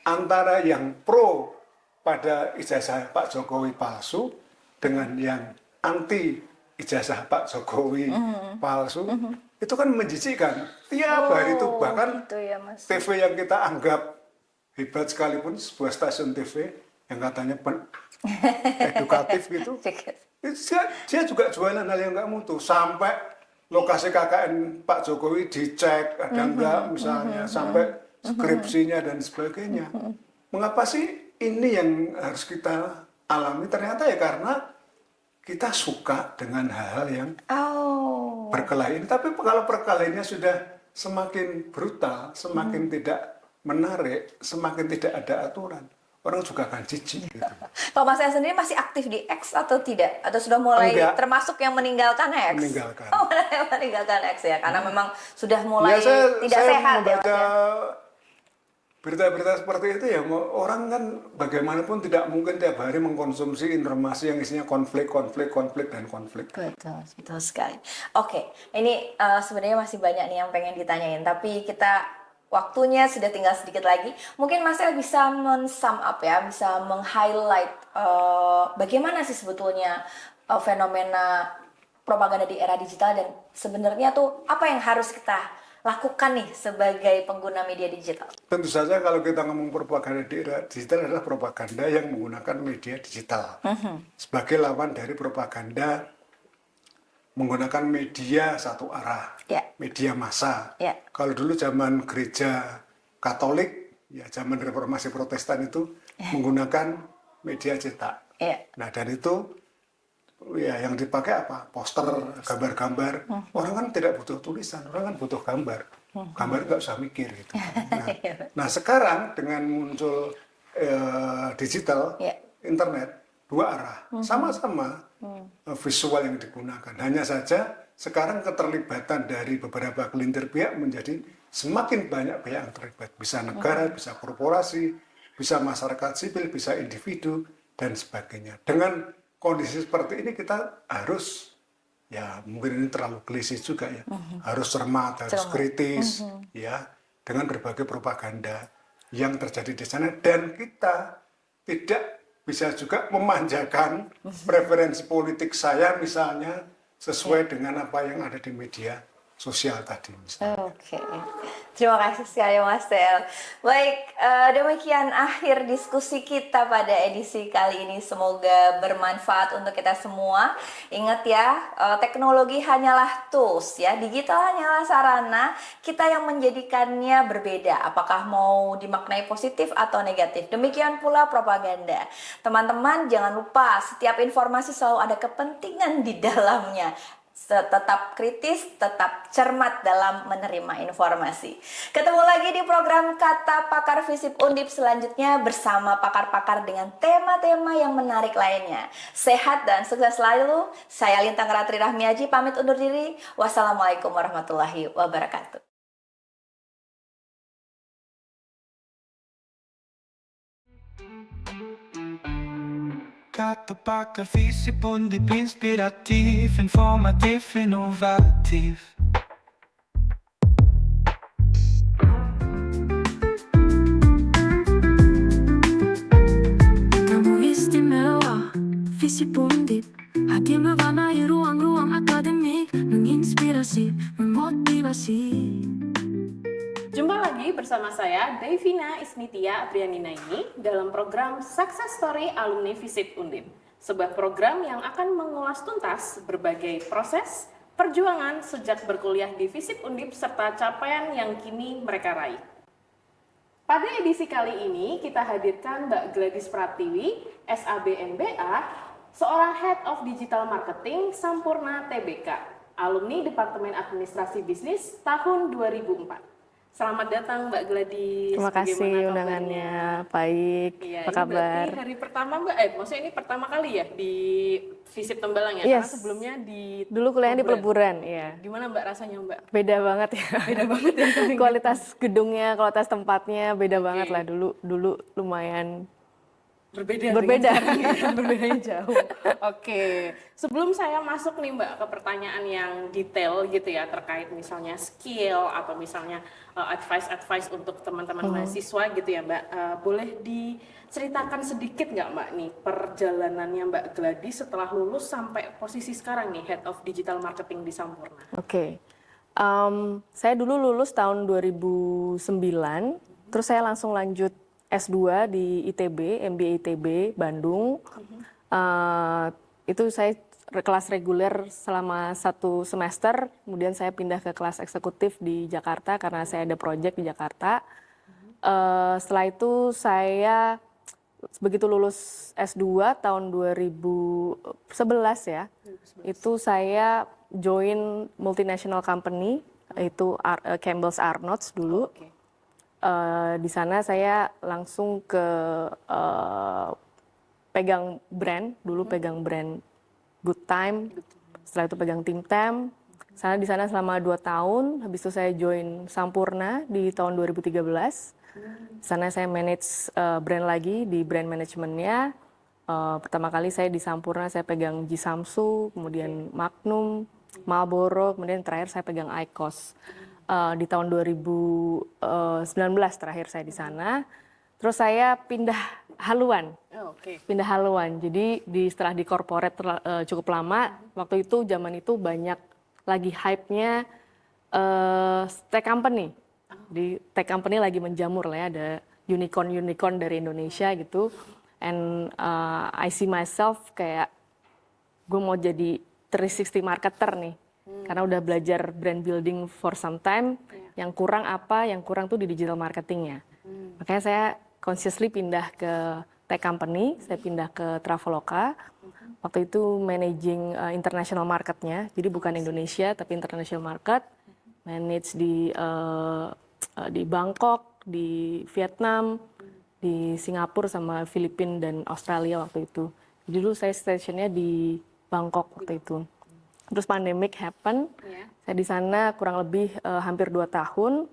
antara yang pro pada ijazah Pak Jokowi palsu dengan yang anti ijazah Pak Jokowi palsu, itu kan menjijikkan. Tiap hari itu bahkan gitu ya, Mas. TV yang kita anggap hebat sekalipun, sebuah stasiun TV yang katanya edukatif gitu, dia juga jualan hal yang nggak mutu. Sampai lokasi KKN Pak Jokowi dicek, ada enggak misalnya, sampai skripsinya dan sebagainya. Mengapa sih ini yang harus kita alami? Ternyata ya karena kita suka dengan hal-hal yang berkelahi. Tapi kalau perkelahiannya sudah semakin brutal, semakin tidak menarik, semakin tidak ada aturan, orang juga akan jijik. Gitu. Kalau Mas El sendiri masih aktif di X atau tidak? Atau sudah mulai termasuk yang meninggalkan X? Meninggalkan. Meninggalkan X ya, karena memang sudah mulai saya sehat membaca ya, berita-berita seperti itu ya, orang kan bagaimanapun tidak mungkin tiap hari mengkonsumsi informasi yang isinya konflik. Betul sekali. Oke, ini sebenarnya masih banyak nih yang pengen ditanyain, tapi waktunya sudah tinggal sedikit lagi. Mungkin Mas El bisa men-sum up ya, bisa meng-highlight bagaimana sih sebetulnya fenomena propaganda di era digital, dan sebenarnya tuh apa yang harus kita lakukan nih sebagai pengguna media digital? Tentu saja kalau kita ngomong propaganda di era digital adalah propaganda yang menggunakan media digital sebagai lawan dari propaganda menggunakan media satu arah, media massa. Kalau dulu zaman gereja Katolik, ya zaman reformasi Protestan itu menggunakan media cetak. Nah, dan itu ya yang dipakai apa? Poster, gambar-gambar. Orang kan tidak butuh tulisan, orang kan butuh gambar. Gambar nggak usah mikir gitu. Nah, sekarang dengan muncul digital, internet, dua arah, sama-sama visual yang digunakan. Hanya saja sekarang keterlibatan dari beberapa kelintir pihak menjadi semakin banyak pihak yang terlibat. Bisa negara, bisa korporasi, bisa masyarakat sipil, bisa individu, dan sebagainya. Dengan kondisi seperti ini kita harus, ya mungkin ini terlalu klise juga ya, harus cermat, harus kritis, ya, dengan berbagai propaganda yang terjadi di sana, dan kita tidak bisa juga memanjakan preferensi politik saya misalnya sesuai dengan apa yang ada di media sosial tadi misalnya. Oke, terima kasih sekali Mas Tel. Baik, demikian akhir diskusi kita pada edisi kali ini. Semoga bermanfaat untuk kita semua. Ingat ya, teknologi hanyalah tools ya, digital hanyalah sarana, kita yang menjadikannya berbeda. Apakah mau dimaknai positif atau negatif. Demikian pula propaganda. Teman-teman jangan lupa setiap informasi selalu ada kepentingan di dalamnya. Tetap kritis, tetap cermat dalam menerima informasi. Ketemu lagi di program Kata Pakar FISIP Undip selanjutnya bersama pakar-pakar dengan tema-tema yang menarik lainnya. Sehat dan sukses selalu. Saya Lintang Ratri Rahmiaji pamit undur diri. Wassalamualaikum warahmatullahi wabarakatuh. Kata Pakar FISIP Undip inspiratif, informatif, inovatif. Kamu istimewa, FISIP Undip hadir mewarnai ruang-ruang akademik, menginspirasi, memotivasi. Jumpa lagi bersama saya, Devina Ismitia Aprianina ini dalam program Success Story Alumni FISIP Undip. Sebuah program yang akan mengulas tuntas berbagai proses, perjuangan sejak berkuliah di FISIP Undip serta capaian yang kini mereka raih. Pada edisi kali ini kita hadirkan Mbak Gladys Pratiwi, SAB MBA, seorang Head of Digital Marketing Sampurna TBK, alumni Departemen Administrasi Bisnis tahun 2004. Selamat datang Mbak Gladys. Terima kasih undangannya. Baik, iya, apa kabar? Ini hari pertama Mbak, maksudnya ini pertama kali ya di FISIP Tembalang ya? Yes. Karena sebelumnya di Dulu kuliahnya di Peleburan, ya. Gimana Mbak rasanya Mbak? Beda banget ya. Beda banget ya. Kualitas gedungnya, kualitas tempatnya beda banget lah. Dulu lumayan Berbeda. Berbedanya jauh. Oke. Sebelum saya masuk nih Mbak ke pertanyaan yang detail gitu ya terkait misalnya skill atau misalnya advice untuk teman-teman mahasiswa gitu ya Mbak. Boleh diceritakan sedikit nggak Mbak nih perjalanannya Mbak Gladys setelah lulus sampai posisi sekarang nih Head of Digital Marketing di Sampurna? Oke. Saya dulu lulus tahun 2009, terus saya langsung lanjut S2 di ITB, MBA ITB, Bandung. Itu saya kelas reguler selama 1 semester, kemudian saya pindah ke kelas eksekutif di Jakarta karena saya ada proyek di Jakarta. Setelah itu saya begitu lulus S2 tahun 2011 ya, itu saya join multinational company, itu Campbell's Arnott's dulu. Di sana saya langsung ke pegang brand, dulu pegang brand Good Time, setelah itu pegang Tim Tam. Di sana selama 2 tahun, habis itu saya join Sampurna di tahun 2013. Di sana saya manage brand lagi di brand manajemennya. Pertama kali saya di Sampurna saya pegang Jisamsu, kemudian Magnum, Marlboro, kemudian terakhir saya pegang IQOS. Di tahun 2019 terakhir saya di sana. Terus saya pindah haluan. Pindah haluan. Jadi setelah di corporate cukup lama, waktu itu zaman itu banyak lagi hype-nya tech company. Di tech company lagi menjamur lah ya, ada unicorn dari Indonesia gitu. And I see myself kayak gue mau jadi 360 marketer nih. Karena udah belajar brand building for some time, yang kurang apa? Yang kurang tuh di digital marketingnya. Makanya saya consciously pindah ke tech company, saya pindah ke Traveloka. Waktu itu managing international marketnya, jadi bukan Indonesia tapi international market. Manage di Bangkok, di Vietnam, di Singapura sama Filipina dan Australia waktu itu. Jadi dulu saya stationnya di Bangkok waktu itu. Terus pandemic happen, saya di sana kurang lebih hampir 2 tahun,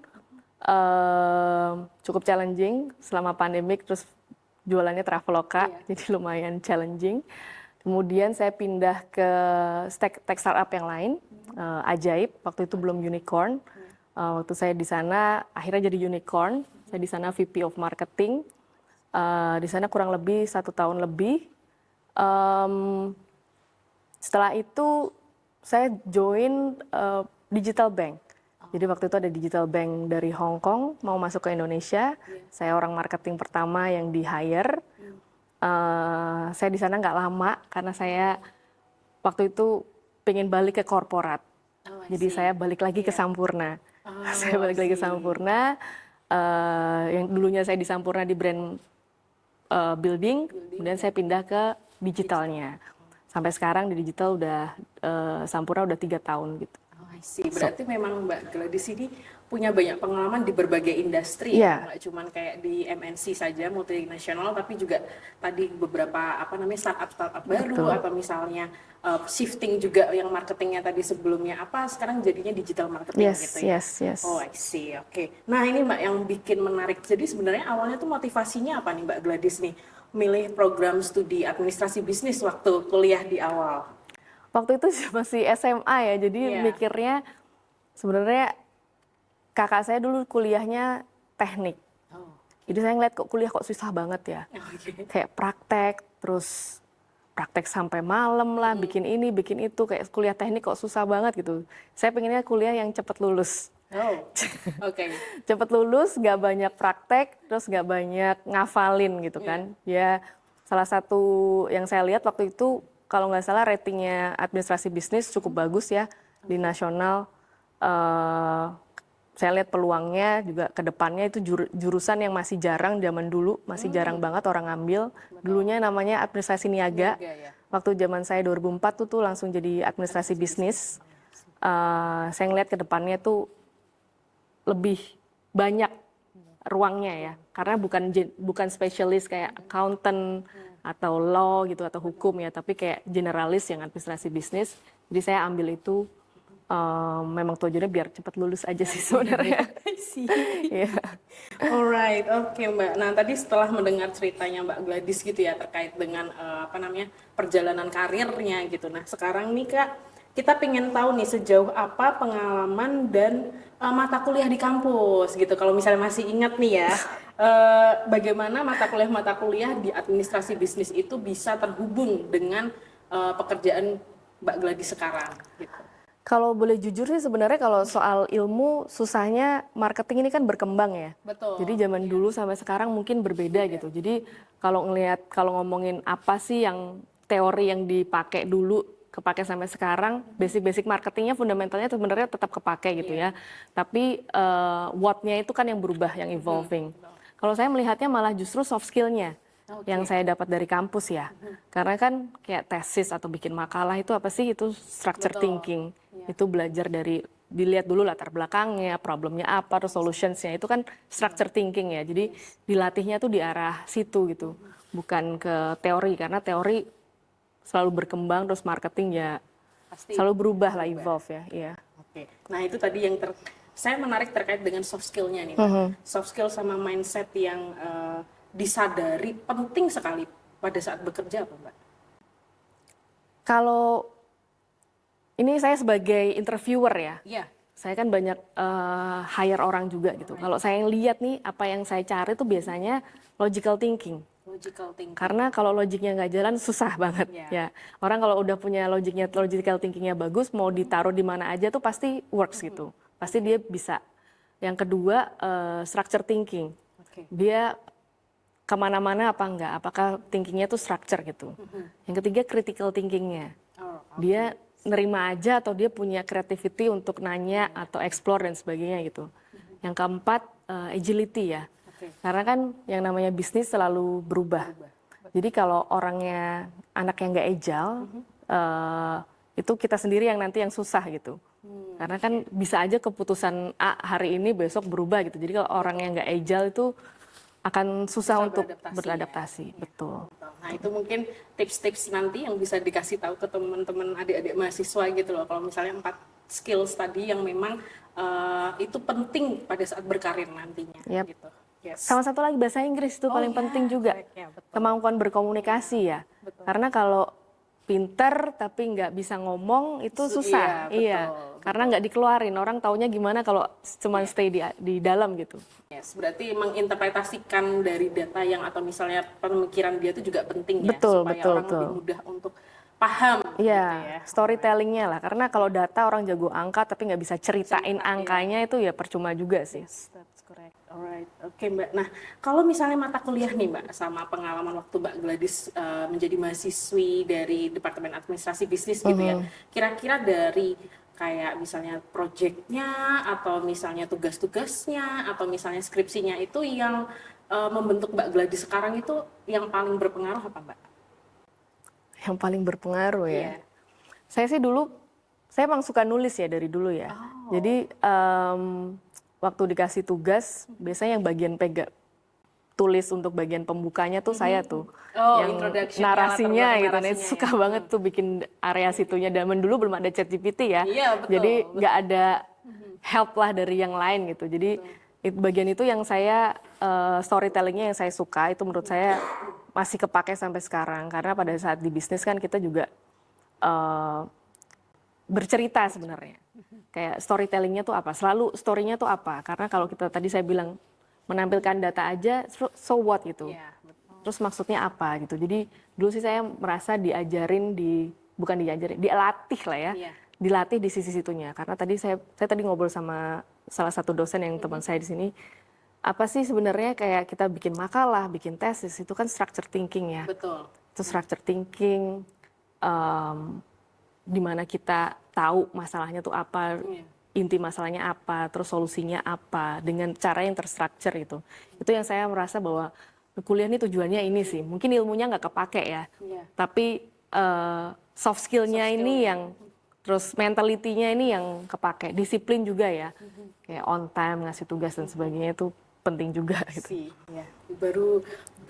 cukup challenging selama pandemic, terus jualannya Traveloka, jadi lumayan challenging. Kemudian saya pindah ke tech startup yang lain, Ajaib, waktu itu belum unicorn. Waktu saya di sana akhirnya jadi unicorn, saya di sana VP of Marketing, di sana kurang lebih 1 tahun lebih. Setelah itu saya join digital bank. Jadi waktu itu ada digital bank dari Hong Kong mau masuk ke Indonesia. Saya orang marketing pertama yang di hire. Saya di sana nggak lama karena saya waktu itu pengen balik ke korporat. Jadi saya balik lagi ke Sampurna. Saya balik lagi ke Sampurna. Yang dulunya saya di Sampurna di brand building, kemudian saya pindah ke digitalnya. Sampai sekarang di digital udah Sampurna udah 3 tahun gitu. Berarti memang Mbak Gladys ini punya banyak pengalaman di berbagai industri, nggak cuma kayak di MNC saja multinasional, tapi juga tadi beberapa startup baru atau misalnya shifting juga yang marketingnya tadi sebelumnya sekarang jadinya digital marketing gitu ya. Yes. Oh, I see. Oke. Nah ini Mbak yang bikin menarik. Jadi sebenarnya awalnya tuh motivasinya apa nih Mbak Gladys nih milih program studi administrasi bisnis waktu kuliah di awal? Waktu itu masih SMA ya, jadi mikirnya sebenarnya kakak saya dulu kuliahnya teknik. Jadi saya ngeliat kuliah kok susah banget ya. Kayak praktek, terus praktek sampai malam lah, bikin ini, bikin itu. Kayak kuliah teknik kok susah banget gitu. Saya pengennya kuliah yang cepat lulus. Cepat lulus, gak banyak praktek, terus gak banyak ngafalin gitu kan. Ya salah satu yang saya lihat waktu itu, kalau nggak salah ratingnya administrasi bisnis cukup bagus ya di nasional. Saya lihat peluangnya juga ke depannya itu jurusan yang masih jarang zaman dulu, masih jarang banget orang ngambil. Dulunya namanya administrasi niaga. Waktu zaman saya 2004 tuh langsung jadi administrasi bisnis. Saya ngeliat ke depannya tuh lebih banyak ruangnya ya, karena bukan spesialis kayak accountant atau law gitu atau hukum ya, tapi kayak generalis yang administrasi bisnis. Jadi saya ambil itu memang tujuannya biar cepat lulus aja sih sebenarnya. Alright, oke Mbak. Nah tadi setelah mendengar ceritanya Mbak Gladys gitu ya terkait dengan perjalanan karirnya gitu. Nah sekarang nih Kak, kita pengen tahu nih sejauh apa pengalaman dan mata kuliah di kampus gitu. Kalau misalnya masih ingat nih ya, bagaimana mata kuliah di administrasi bisnis itu bisa terhubung dengan pekerjaan Mbak Gladys sekarang gitu. Kalau boleh jujur sih sebenarnya kalau soal ilmu susahnya marketing ini kan berkembang ya. Betul. Jadi zaman dulu sampai sekarang mungkin berbeda gitu. Jadi kalau ngomongin apa sih yang teori yang dipakai dulu kepake sampai sekarang, basic marketingnya fundamentalnya sebenarnya tetap kepake gitu ya. Tapi what-nya itu kan yang berubah, yang evolving. Kalau saya melihatnya malah justru soft skill-nya yang saya dapat dari kampus ya. Karena kan kayak tesis atau bikin makalah itu apa sih? Itu structure thinking. Itu belajar dari dilihat dulu latar belakangnya, problemnya apa, terus solutions-nya itu kan structure thinking ya. Jadi dilatihnya tuh di arah situ gitu. Bukan ke teori, karena teori selalu berkembang, terus marketing ya pasti selalu berubah lah, evolve ya. Iya. Oke. Nah itu tadi yang saya menarik terkait dengan soft skill-nya nih, soft skill sama mindset yang disadari penting sekali pada saat bekerja, apa Mbak? Kalau ini saya sebagai interviewer ya, saya kan banyak hire orang juga gitu. Kalau saya lihat nih apa yang saya cari tuh biasanya logical thinking. Karena kalau logiknya nggak jalan susah banget ya. Orang kalau udah punya logical thinkingnya bagus, mau ditaruh di mana aja tuh pasti works gitu. Pasti dia bisa. Yang kedua structure thinking. Dia kemana-mana apa enggak? Apakah thinkingnya tuh structure gitu. Yang ketiga critical thinkingnya. Dia nerima aja atau dia punya creativity untuk nanya atau explore dan sebagainya gitu. Yang keempat agility ya. Karena kan yang namanya bisnis selalu berubah. Jadi kalau orangnya anak yang nggak agile, itu kita sendiri yang nanti yang susah gitu. Karena kan bisa aja keputusan A hari ini besok berubah gitu. Jadi kalau orang yang nggak agile itu akan susah untuk beradaptasi. Betul. Nah itu mungkin tips-tips nanti yang bisa dikasih tahu ke teman-teman adik-adik mahasiswa gitu loh. Kalau misalnya 4 skills tadi yang memang itu penting pada saat berkarir nantinya. Gitu. Sama satu lagi bahasa Inggris itu paling penting juga. Kemampuan berkomunikasi ya. Karena kalau pinter tapi nggak bisa ngomong itu susah. Karena nggak dikeluarin. Orang taunya gimana kalau cuma stay di dalam gitu. Berarti menginterpretasikan dari data yang atau misalnya pemikiran dia itu juga penting ya. Supaya orang lebih mudah untuk paham gitu Iya, ya. storytellingnya lah. Karena kalau data orang jago angka tapi nggak bisa ceritain angkanya itu ya percuma juga sih. Yes, that's correct. Alright, oke Mbak. Nah, kalau misalnya mata kuliah nih Mbak, sama pengalaman waktu Mbak Gladys menjadi mahasiswi dari Departemen Administrasi Bisnis gitu ya, kira-kira dari kayak misalnya proyeknya atau misalnya tugas-tugasnya atau misalnya skripsinya itu yang membentuk Mbak Gladys sekarang itu yang paling berpengaruh apa Mbak? Yang paling berpengaruh ya. Iya. Saya sih dulu, saya emang suka nulis ya dari dulu ya. Jadi waktu dikasih tugas, biasanya yang bagian tulis untuk bagian pembukanya tuh saya tuh. Yang introduction, narasinya latar gitu. Nah, narasinya suka ya. banget tuh bikin area situnya. Dan dulu belum ada ChatGPT ya. Iya, betul, Jadi betul. nggak ada help lah dari yang lain gitu. Jadi bagian itu yang saya, storytellingnya yang saya suka, itu menurut saya masih kepake sampai sekarang. Karena pada saat di bisnis kan kita juga bercerita sebenarnya. Kayak storytellingnya tuh apa, selalu story-nya tuh apa. Karena kalau kita tadi saya bilang menampilkan data aja, so what gitu. Iya, betul. Terus maksudnya apa gitu. Jadi dulu sih saya merasa diajarin bukan diajarin, dilatih lah ya. Iya. Dilatih di sisi situnya. Karena tadi saya tadi ngobrol sama salah satu dosen yang teman saya di sini. Apa sih sebenarnya kayak kita bikin makalah, bikin tesis, itu kan structure thinking ya. Betul. Itu structure thinking, di mana kita tahu masalahnya tuh apa, inti masalahnya apa, terus solusinya apa, dengan cara yang terstruktur itu. Itu yang saya merasa bahwa kuliah ini tujuannya ini sih. Mungkin ilmunya nggak kepake ya, tapi soft skill-nya ini yang, terus mentality-nya ini yang kepake. Disiplin juga ya, kayak on time, ngasih tugas dan sebagainya itu penting juga gitu. Ya. Baru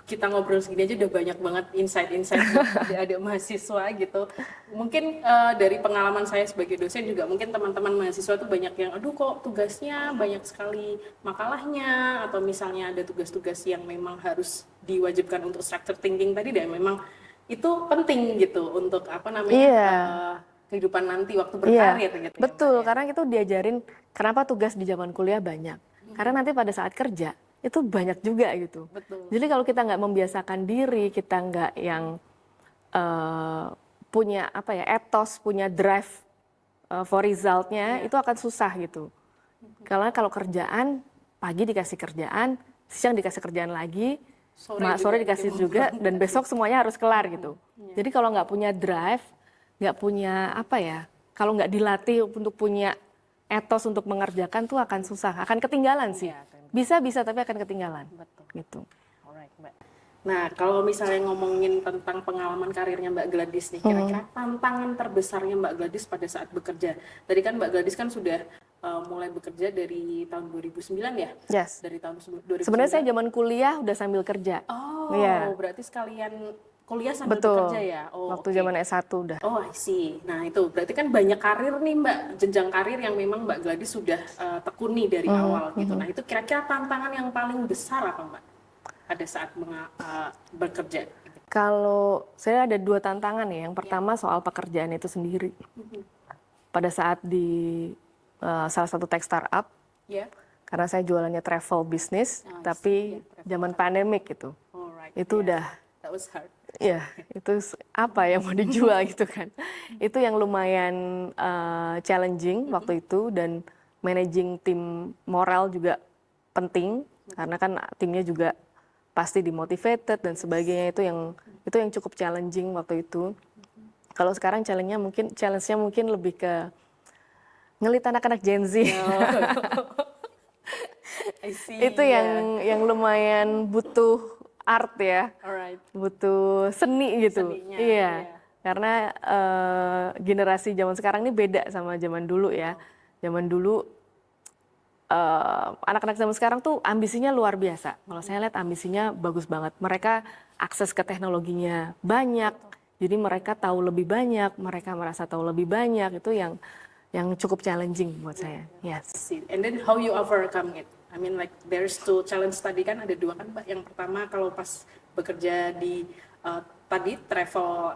kita ngobrol segini aja udah banyak banget insight-insight adik-adik mahasiswa gitu. Mungkin dari pengalaman saya sebagai dosen juga mungkin teman-teman mahasiswa tuh banyak yang aduh kok tugasnya banyak sekali makalahnya, atau misalnya ada tugas-tugas yang memang harus diwajibkan untuk structure thinking tadi, dan memang itu penting gitu untuk apa namanya kehidupan nanti waktu berkarir gitu. Betul, ya, karena itu diajarin kenapa tugas di zaman kuliah banyak. Karena nanti pada saat kerja itu banyak juga gitu. Betul. Jadi kalau kita nggak membiasakan diri, kita nggak yang punya apa ya, etos, punya drive for resultnya, itu akan susah gitu. Karena kalau kerjaan, pagi dikasih kerjaan, siang dikasih kerjaan lagi, sore dikasih juga, dan besok semuanya harus kelar gitu. Jadi kalau nggak punya drive, nggak punya apa ya, kalau nggak dilatih untuk punya etos untuk mengerjakan tuh akan susah, akan ketinggalan sih. Bisa tapi akan ketinggalan. Betul. Gitu. Alright, Mbak. Nah, kalau misalnya ngomongin tentang pengalaman karirnya Mbak Gladys nih, kira-kira tantangan terbesarnya Mbak Gladys pada saat bekerja. Tadi kan Mbak Gladys kan sudah mulai bekerja dari tahun 2009 ya? Yes. Dari tahun 2009. Sebenarnya saya zaman kuliah udah sambil kerja. Oh, Iya. berarti sekalian kuliah sambil Betul. bekerja ya? Oh, Waktu oke. zaman S1 udah. Oh, I see. Nah, itu berarti kan banyak karir nih Mbak, jenjang karir yang memang Mbak Gladys sudah tekuni dari awal gitu. Nah, itu kira-kira tantangan yang paling besar apa Mbak pada saat bekerja? Kalau saya ada 2 tantangan ya. Yang pertama soal pekerjaan itu sendiri. Pada saat di salah satu tech startup, Ya. karena saya jualannya travel business, tapi zaman pandemik gitu. Alright. Itu udah, That was hard. ya itu apa yang mau dijual gitu kan. Itu yang lumayan challenging waktu itu, dan managing tim moral juga penting, karena kan timnya juga pasti dimotivated dan sebagainya. Itu yang cukup challenging waktu itu. Kalau sekarang challenge-nya mungkin lebih ke ngelit anak-anak Gen Z. I see. Itu yang lumayan butuh art ya, Alright. butuh seni gitu. Seninya, Iya, iya. karena generasi zaman sekarang ini beda sama zaman dulu ya. Zaman dulu anak-anak zaman sekarang tuh ambisinya luar biasa. Kalau saya lihat ambisinya bagus banget. Mereka akses ke teknologinya banyak, jadi mereka tahu lebih banyak, mereka merasa tahu lebih banyak. Itu yang cukup challenging buat saya. Yes. See. And then how you overcome it? I mean like there's 2 challenge tadi kan, ada 2 kan Mbak. Yang pertama kalau pas bekerja di tadi travel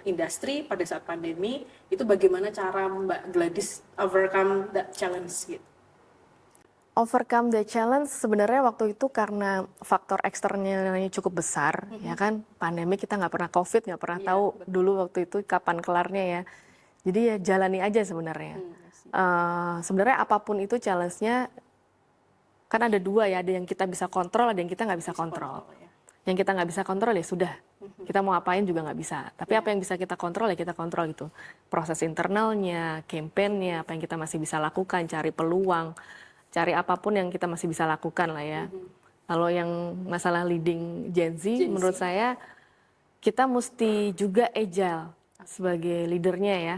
industri pada saat pandemi, itu bagaimana cara Mbak Gladys overcome that challenge gitu? Overcome the challenge sebenarnya waktu itu karena faktor eksternalnya cukup besar, ya kan, pandemi kita nggak pernah COVID, nggak pernah tahu dulu waktu itu kapan kelarnya ya. Jadi ya jalani aja sebenarnya. Sebenarnya apapun itu challenge-nya kan ada dua ya, ada yang kita bisa kontrol, ada yang kita nggak bisa kontrol. Yang kita nggak bisa kontrol ya sudah, kita mau apain juga nggak bisa. Tapi apa yang bisa kita kontrol ya kita kontrol gitu. Proses internalnya, campaign-nya, apa yang kita masih bisa lakukan, cari peluang, cari apapun yang kita masih bisa lakukan lah ya. Kalau yang masalah leading Gen Z, menurut saya kita mesti juga agile sebagai leadernya ya.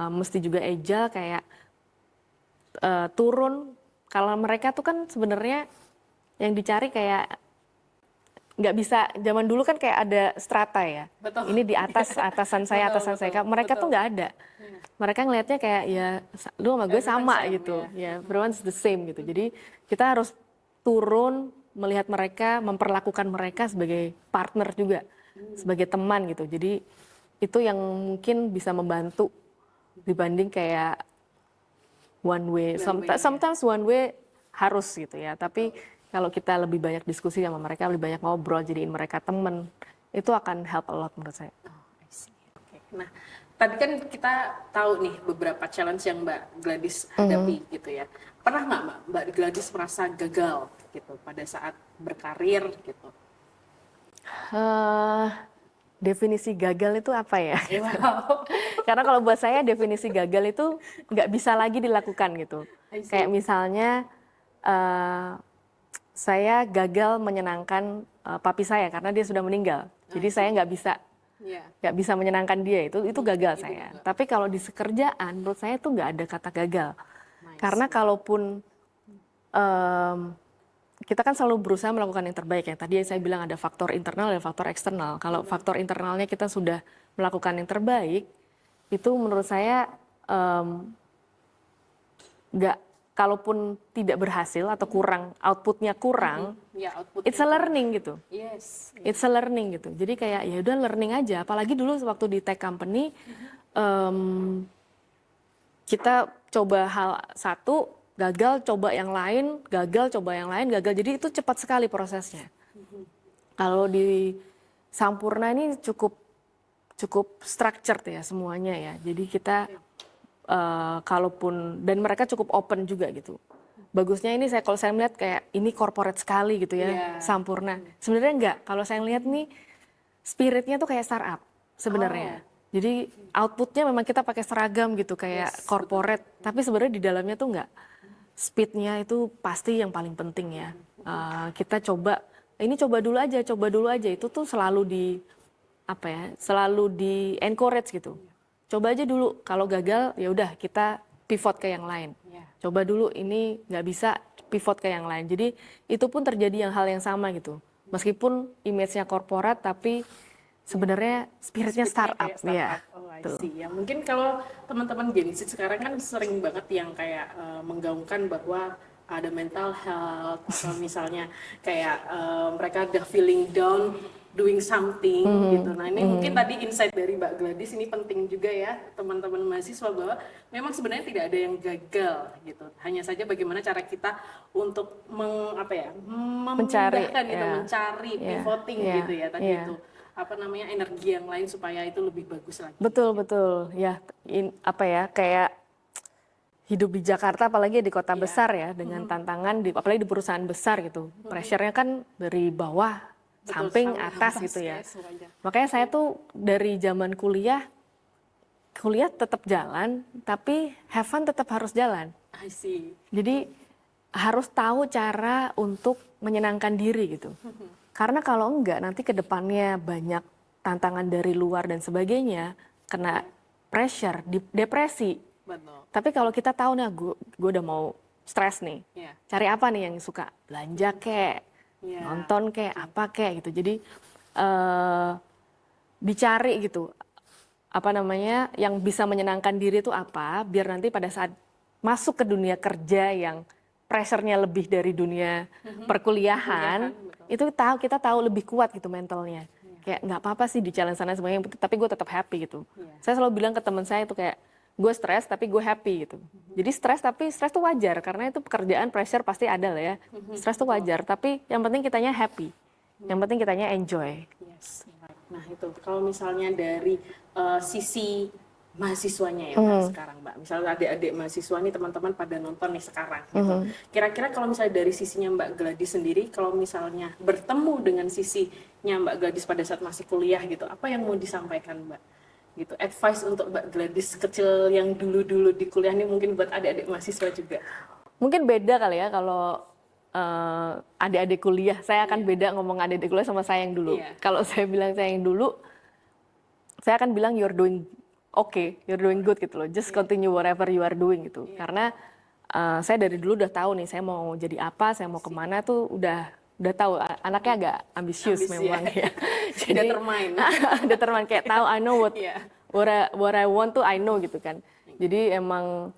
Mesti juga agile kayak turun. Kalau mereka tuh kan sebenarnya yang dicari kayak nggak bisa, zaman dulu kan kayak ada strata ya. Betul. Ini di atas, atasan saya, atasan saya. Mereka tuh nggak ada. Mereka ngelihatnya kayak ya lu sama gue sama gitu. Ya, everyone's the same gitu. Jadi kita harus turun melihat mereka, memperlakukan mereka sebagai partner juga, sebagai teman gitu. Jadi itu yang mungkin bisa membantu dibanding kayak one way. Sometimes one way harus gitu ya. Tapi kalau kita lebih banyak diskusi sama mereka, lebih banyak ngobrol, jadiin mereka temen, itu akan help a lot menurut saya. Nah, tadi kan kita tahu nih beberapa challenge yang Mbak Gladys hadapi gitu ya. Pernah nggak Mbak Gladys merasa gagal gitu pada saat berkarir gitu? Definisi gagal itu apa ya? Karena kalau buat saya definisi gagal itu nggak bisa lagi dilakukan gitu. Kayak misalnya saya gagal menyenangkan papi saya karena dia sudah meninggal. Jadi saya nggak bisa menyenangkan dia, itu gagal saya. Tapi kalau di sekerjaan menurut saya itu nggak ada kata gagal. Karena kalaupun kita kan selalu berusaha melakukan yang terbaik ya. Tadi saya bilang ada faktor internal dan faktor eksternal. Kalau faktor internalnya kita sudah melakukan yang terbaik, itu menurut saya nggak, kalaupun tidak berhasil atau kurang, outputnya kurang, it's a learning gitu. It's a learning gitu. Jadi kayak ya udah learning aja. Apalagi dulu waktu di tech company, kita coba hal satu, gagal, coba yang lain, gagal, coba yang lain, gagal. Jadi itu cepat sekali prosesnya. Kalau di Sampurna ini cukup structured ya semuanya ya. Jadi kita kalaupun, dan mereka cukup open juga gitu. Bagusnya ini kalau saya melihat kayak ini corporate sekali gitu ya, Sampurna. Sebenarnya enggak, kalau saya lihat nih spiritnya tuh kayak startup sebenarnya. Jadi outputnya memang kita pakai seragam gitu kayak corporate, tapi sebenarnya di dalamnya tuh enggak. Speednya itu pasti yang paling penting ya. Kita coba, ini coba dulu aja, itu tuh selalu selalu di encourage gitu. Coba aja dulu, kalau gagal ya udah kita pivot ke yang lain. Coba dulu, ini nggak bisa, pivot ke yang lain. Jadi itu pun terjadi hal yang sama gitu. Meskipun image-nya korporat, tapi sebenarnya spiritnya startup. Ya, ya, mungkin kalau teman-teman Gen Z sekarang kan sering banget yang kayak menggaungkan bahwa ada mental health, atau misalnya kayak mereka udah feeling down, doing something gitu. Nah ini mungkin tadi insight dari Mbak Gladys ini penting juga ya teman-teman mahasiswa, bahwa memang sebenarnya tidak ada yang gagal gitu. Hanya saja bagaimana cara kita untuk memindahkan gitu, mencari pivoting gitu ya tadi itu. Energi yang lain supaya itu lebih bagus lagi. Betul ya, kayak hidup di Jakarta, apalagi di kota besar ya, dengan tantangan, apalagi di perusahaan besar gitu. Pressure-nya kan dari bawah, samping, atas gitu ya. Makanya saya tuh dari zaman kuliah tetap jalan, tapi have fun tetap harus jalan. Jadi harus tahu cara untuk menyenangkan diri gitu. Karena kalau enggak, nanti ke depannya banyak tantangan dari luar dan sebagainya, kena pressure, depresi. Tapi kalau kita tahu nih, gue udah mau stres nih, cari apa nih yang suka? Belanja kek, nonton kek, apa kek gitu. Jadi dicari gitu, yang bisa menyenangkan diri itu apa, biar nanti pada saat masuk ke dunia kerja yang pressure-nya lebih dari dunia perkuliahan, itu kita tahu lebih kuat gitu mentalnya. Kayak nggak apa-apa sih di challenge sana semuanya, tapi gue tetap happy gitu. Saya selalu bilang ke teman saya itu kayak, gue stres tapi gue happy gitu. Jadi stres tuh wajar karena itu pekerjaan, pressure pasti ada lah ya. Stres tuh wajar, tapi yang penting kitanya happy. Yang penting kitanya enjoy. Yes. Nah itu kalau misalnya dari sisi mahasiswanya ya Mbak sekarang Mbak. Misalnya adik-adik mahasiswa nih teman-teman pada nonton nih sekarang gitu. Kira-kira kalau misalnya dari sisinya Mbak Gladys sendiri, kalau misalnya bertemu dengan sisinya Mbak Gladys pada saat masih kuliah gitu, apa yang mau disampaikan Mbak? Gitu, advice untuk Mbak Gladys kecil yang dulu-dulu di kuliah nih mungkin buat adik-adik mahasiswa juga. Mungkin beda kali ya kalau adik-adik kuliah. Saya akan beda ngomong adik-adik kuliah sama saya yang dulu. Kalau saya bilang saya yang dulu, saya akan bilang you're doing okay, you're doing good gitu loh. Just continue whatever you are doing gitu. Karena saya dari dulu udah tahu nih saya mau jadi apa, saya mau kemana tuh udah tahu. Anaknya agak ambisius memang ya. Jadi determine kayak tahu I know what I want tuh I know gitu kan. Jadi emang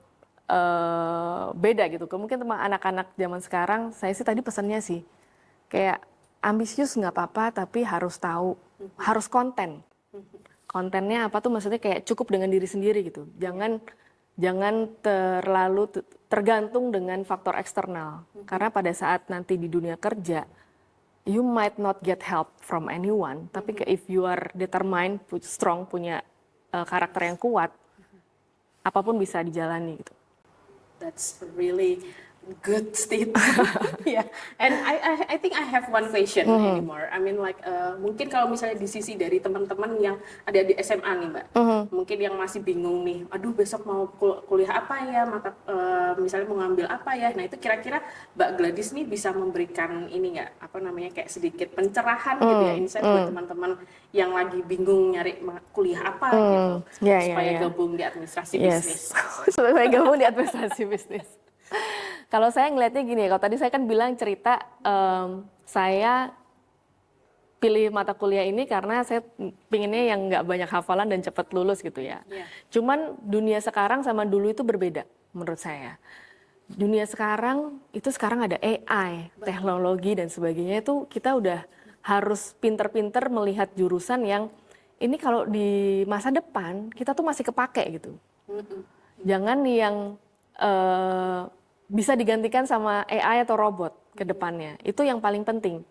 beda gitu. Mungkin teman anak-anak zaman sekarang, saya sih tadi pesannya sih kayak ambisius nggak apa-apa, tapi harus tahu, harus konten. Kontennya apa tuh maksudnya kayak cukup dengan diri sendiri gitu. Jangan terlalu tergantung dengan faktor eksternal. Karena pada saat nanti di dunia kerja, you might not get help from anyone. Tapi if you are determined, strong, punya karakter yang kuat, apapun bisa dijalani gitu. That's really good statement. Yeah. And I think I have one question anymore. I mean like mungkin kalau misalnya di sisi dari teman-teman yang ada di SMA nih Mbak, mungkin yang masih bingung nih, aduh besok mau kuliah apa ya, misalnya mau ngambil apa ya. Nah itu kira-kira Mbak Gladys nih bisa memberikan ini nggak, apa namanya kayak sedikit pencerahan gitu ya, insight buat teman-teman yang lagi bingung nyari kuliah apa gitu, supaya gabung di administrasi bisnis. Supaya gabung di administrasi bisnis. Kalau saya ngelihatnya gini, kalau tadi saya kan bilang cerita saya pilih mata kuliah ini karena saya pinginnya yang nggak banyak hafalan dan cepat lulus gitu ya. Cuman dunia sekarang sama dulu itu berbeda menurut saya. Dunia sekarang ada AI, teknologi dan sebagainya, itu kita udah harus pinter-pinter melihat jurusan yang ini kalau di masa depan kita tuh masih kepake gitu. Jangan yang bisa digantikan sama AI atau robot ke depannya. Itu yang paling penting.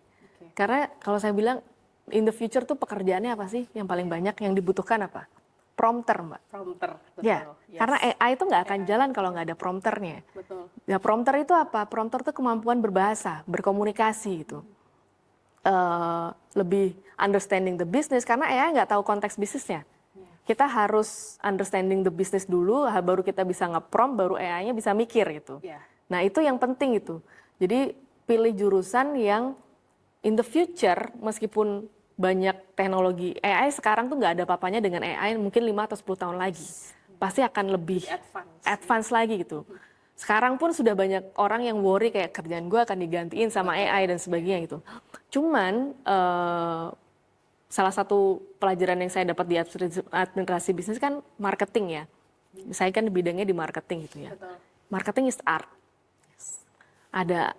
Karena kalau saya bilang in the future tuh pekerjaannya apa sih yang paling banyak yang dibutuhkan apa? Prompter, Mbak. Prompter, betul. Ya, karena AI itu nggak akan jalan kalau nggak ada prompternya. Betul. Ya, prompter itu apa? Prompter itu kemampuan berbahasa, berkomunikasi gitu. Lebih understanding the business, karena AI nggak tahu konteks bisnisnya. Kita harus understanding the business dulu, baru kita bisa nge-prompt, baru AI-nya bisa mikir gitu. Nah itu yang penting itu. Jadi pilih jurusan yang in the future, meskipun banyak teknologi, AI sekarang tuh nggak ada apa-apanya dengan AI mungkin 5 atau 10 tahun lagi. Pasti akan lebih advance lagi gitu. Sekarang pun sudah banyak orang yang worry kayak kerjaan gue akan digantiin sama AI dan sebagainya gitu. Cuman salah satu pelajaran yang saya dapat di administrasi bisnis kan marketing ya. Saya kan bidangnya di marketing gitu ya. Betul. Marketing is art. Ada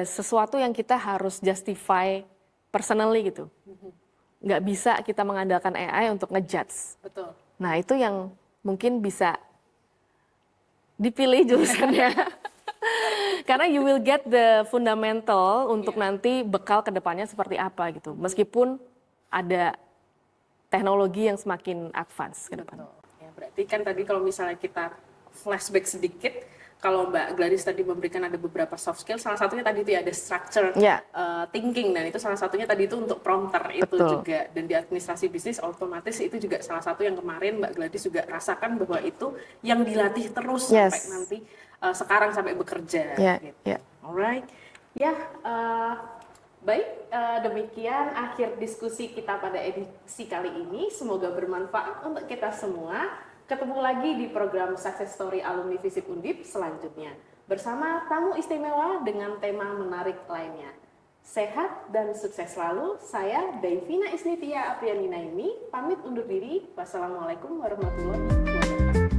sesuatu yang kita harus justify personally gitu. Nggak bisa kita mengandalkan AI untuk ngejudge. Betul. Nah itu yang mungkin bisa dipilih jurusannya. Karena you will get the fundamental untuk nanti bekal ke depannya seperti apa gitu. Meskipun ada teknologi yang semakin advance ke depan. Ya, berarti kan tadi kalau misalnya kita flashback sedikit, kalau Mbak Gladys tadi memberikan ada beberapa soft skill, salah satunya tadi itu ya ada structure thinking, dan itu salah satunya tadi itu untuk prompter itu juga. Dan di administrasi bisnis otomatis itu juga salah satu yang kemarin Mbak Gladys juga rasakan bahwa itu yang dilatih terus sampai nanti sekarang sampai bekerja. Gitu. Alright, baik, demikian akhir diskusi kita pada edisi kali ini. Semoga bermanfaat untuk kita semua. Ketemu lagi di program Success Story Alumni Visip Undip selanjutnya bersama tamu istimewa dengan tema menarik lainnya. Sehat dan sukses selalu. Saya Devina Isnitia Apriani Naimi pamit undur diri. Wassalamualaikum warahmatullahi wabarakatuh.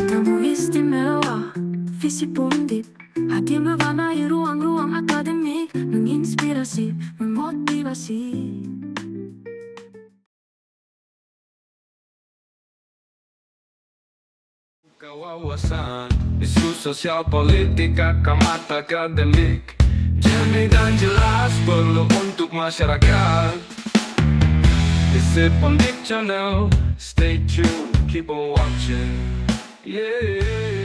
Namu istimewa Visip Undip, hadir mewarnai ruang-ruang akademik, menginspirasi, memotivasi. Kewawasan, isu sosial politik, akamat akademik, jernih dan jelas perlu untuk masyarakat. Visip Undip Channel, stay tuned, keep on watching. Yeah.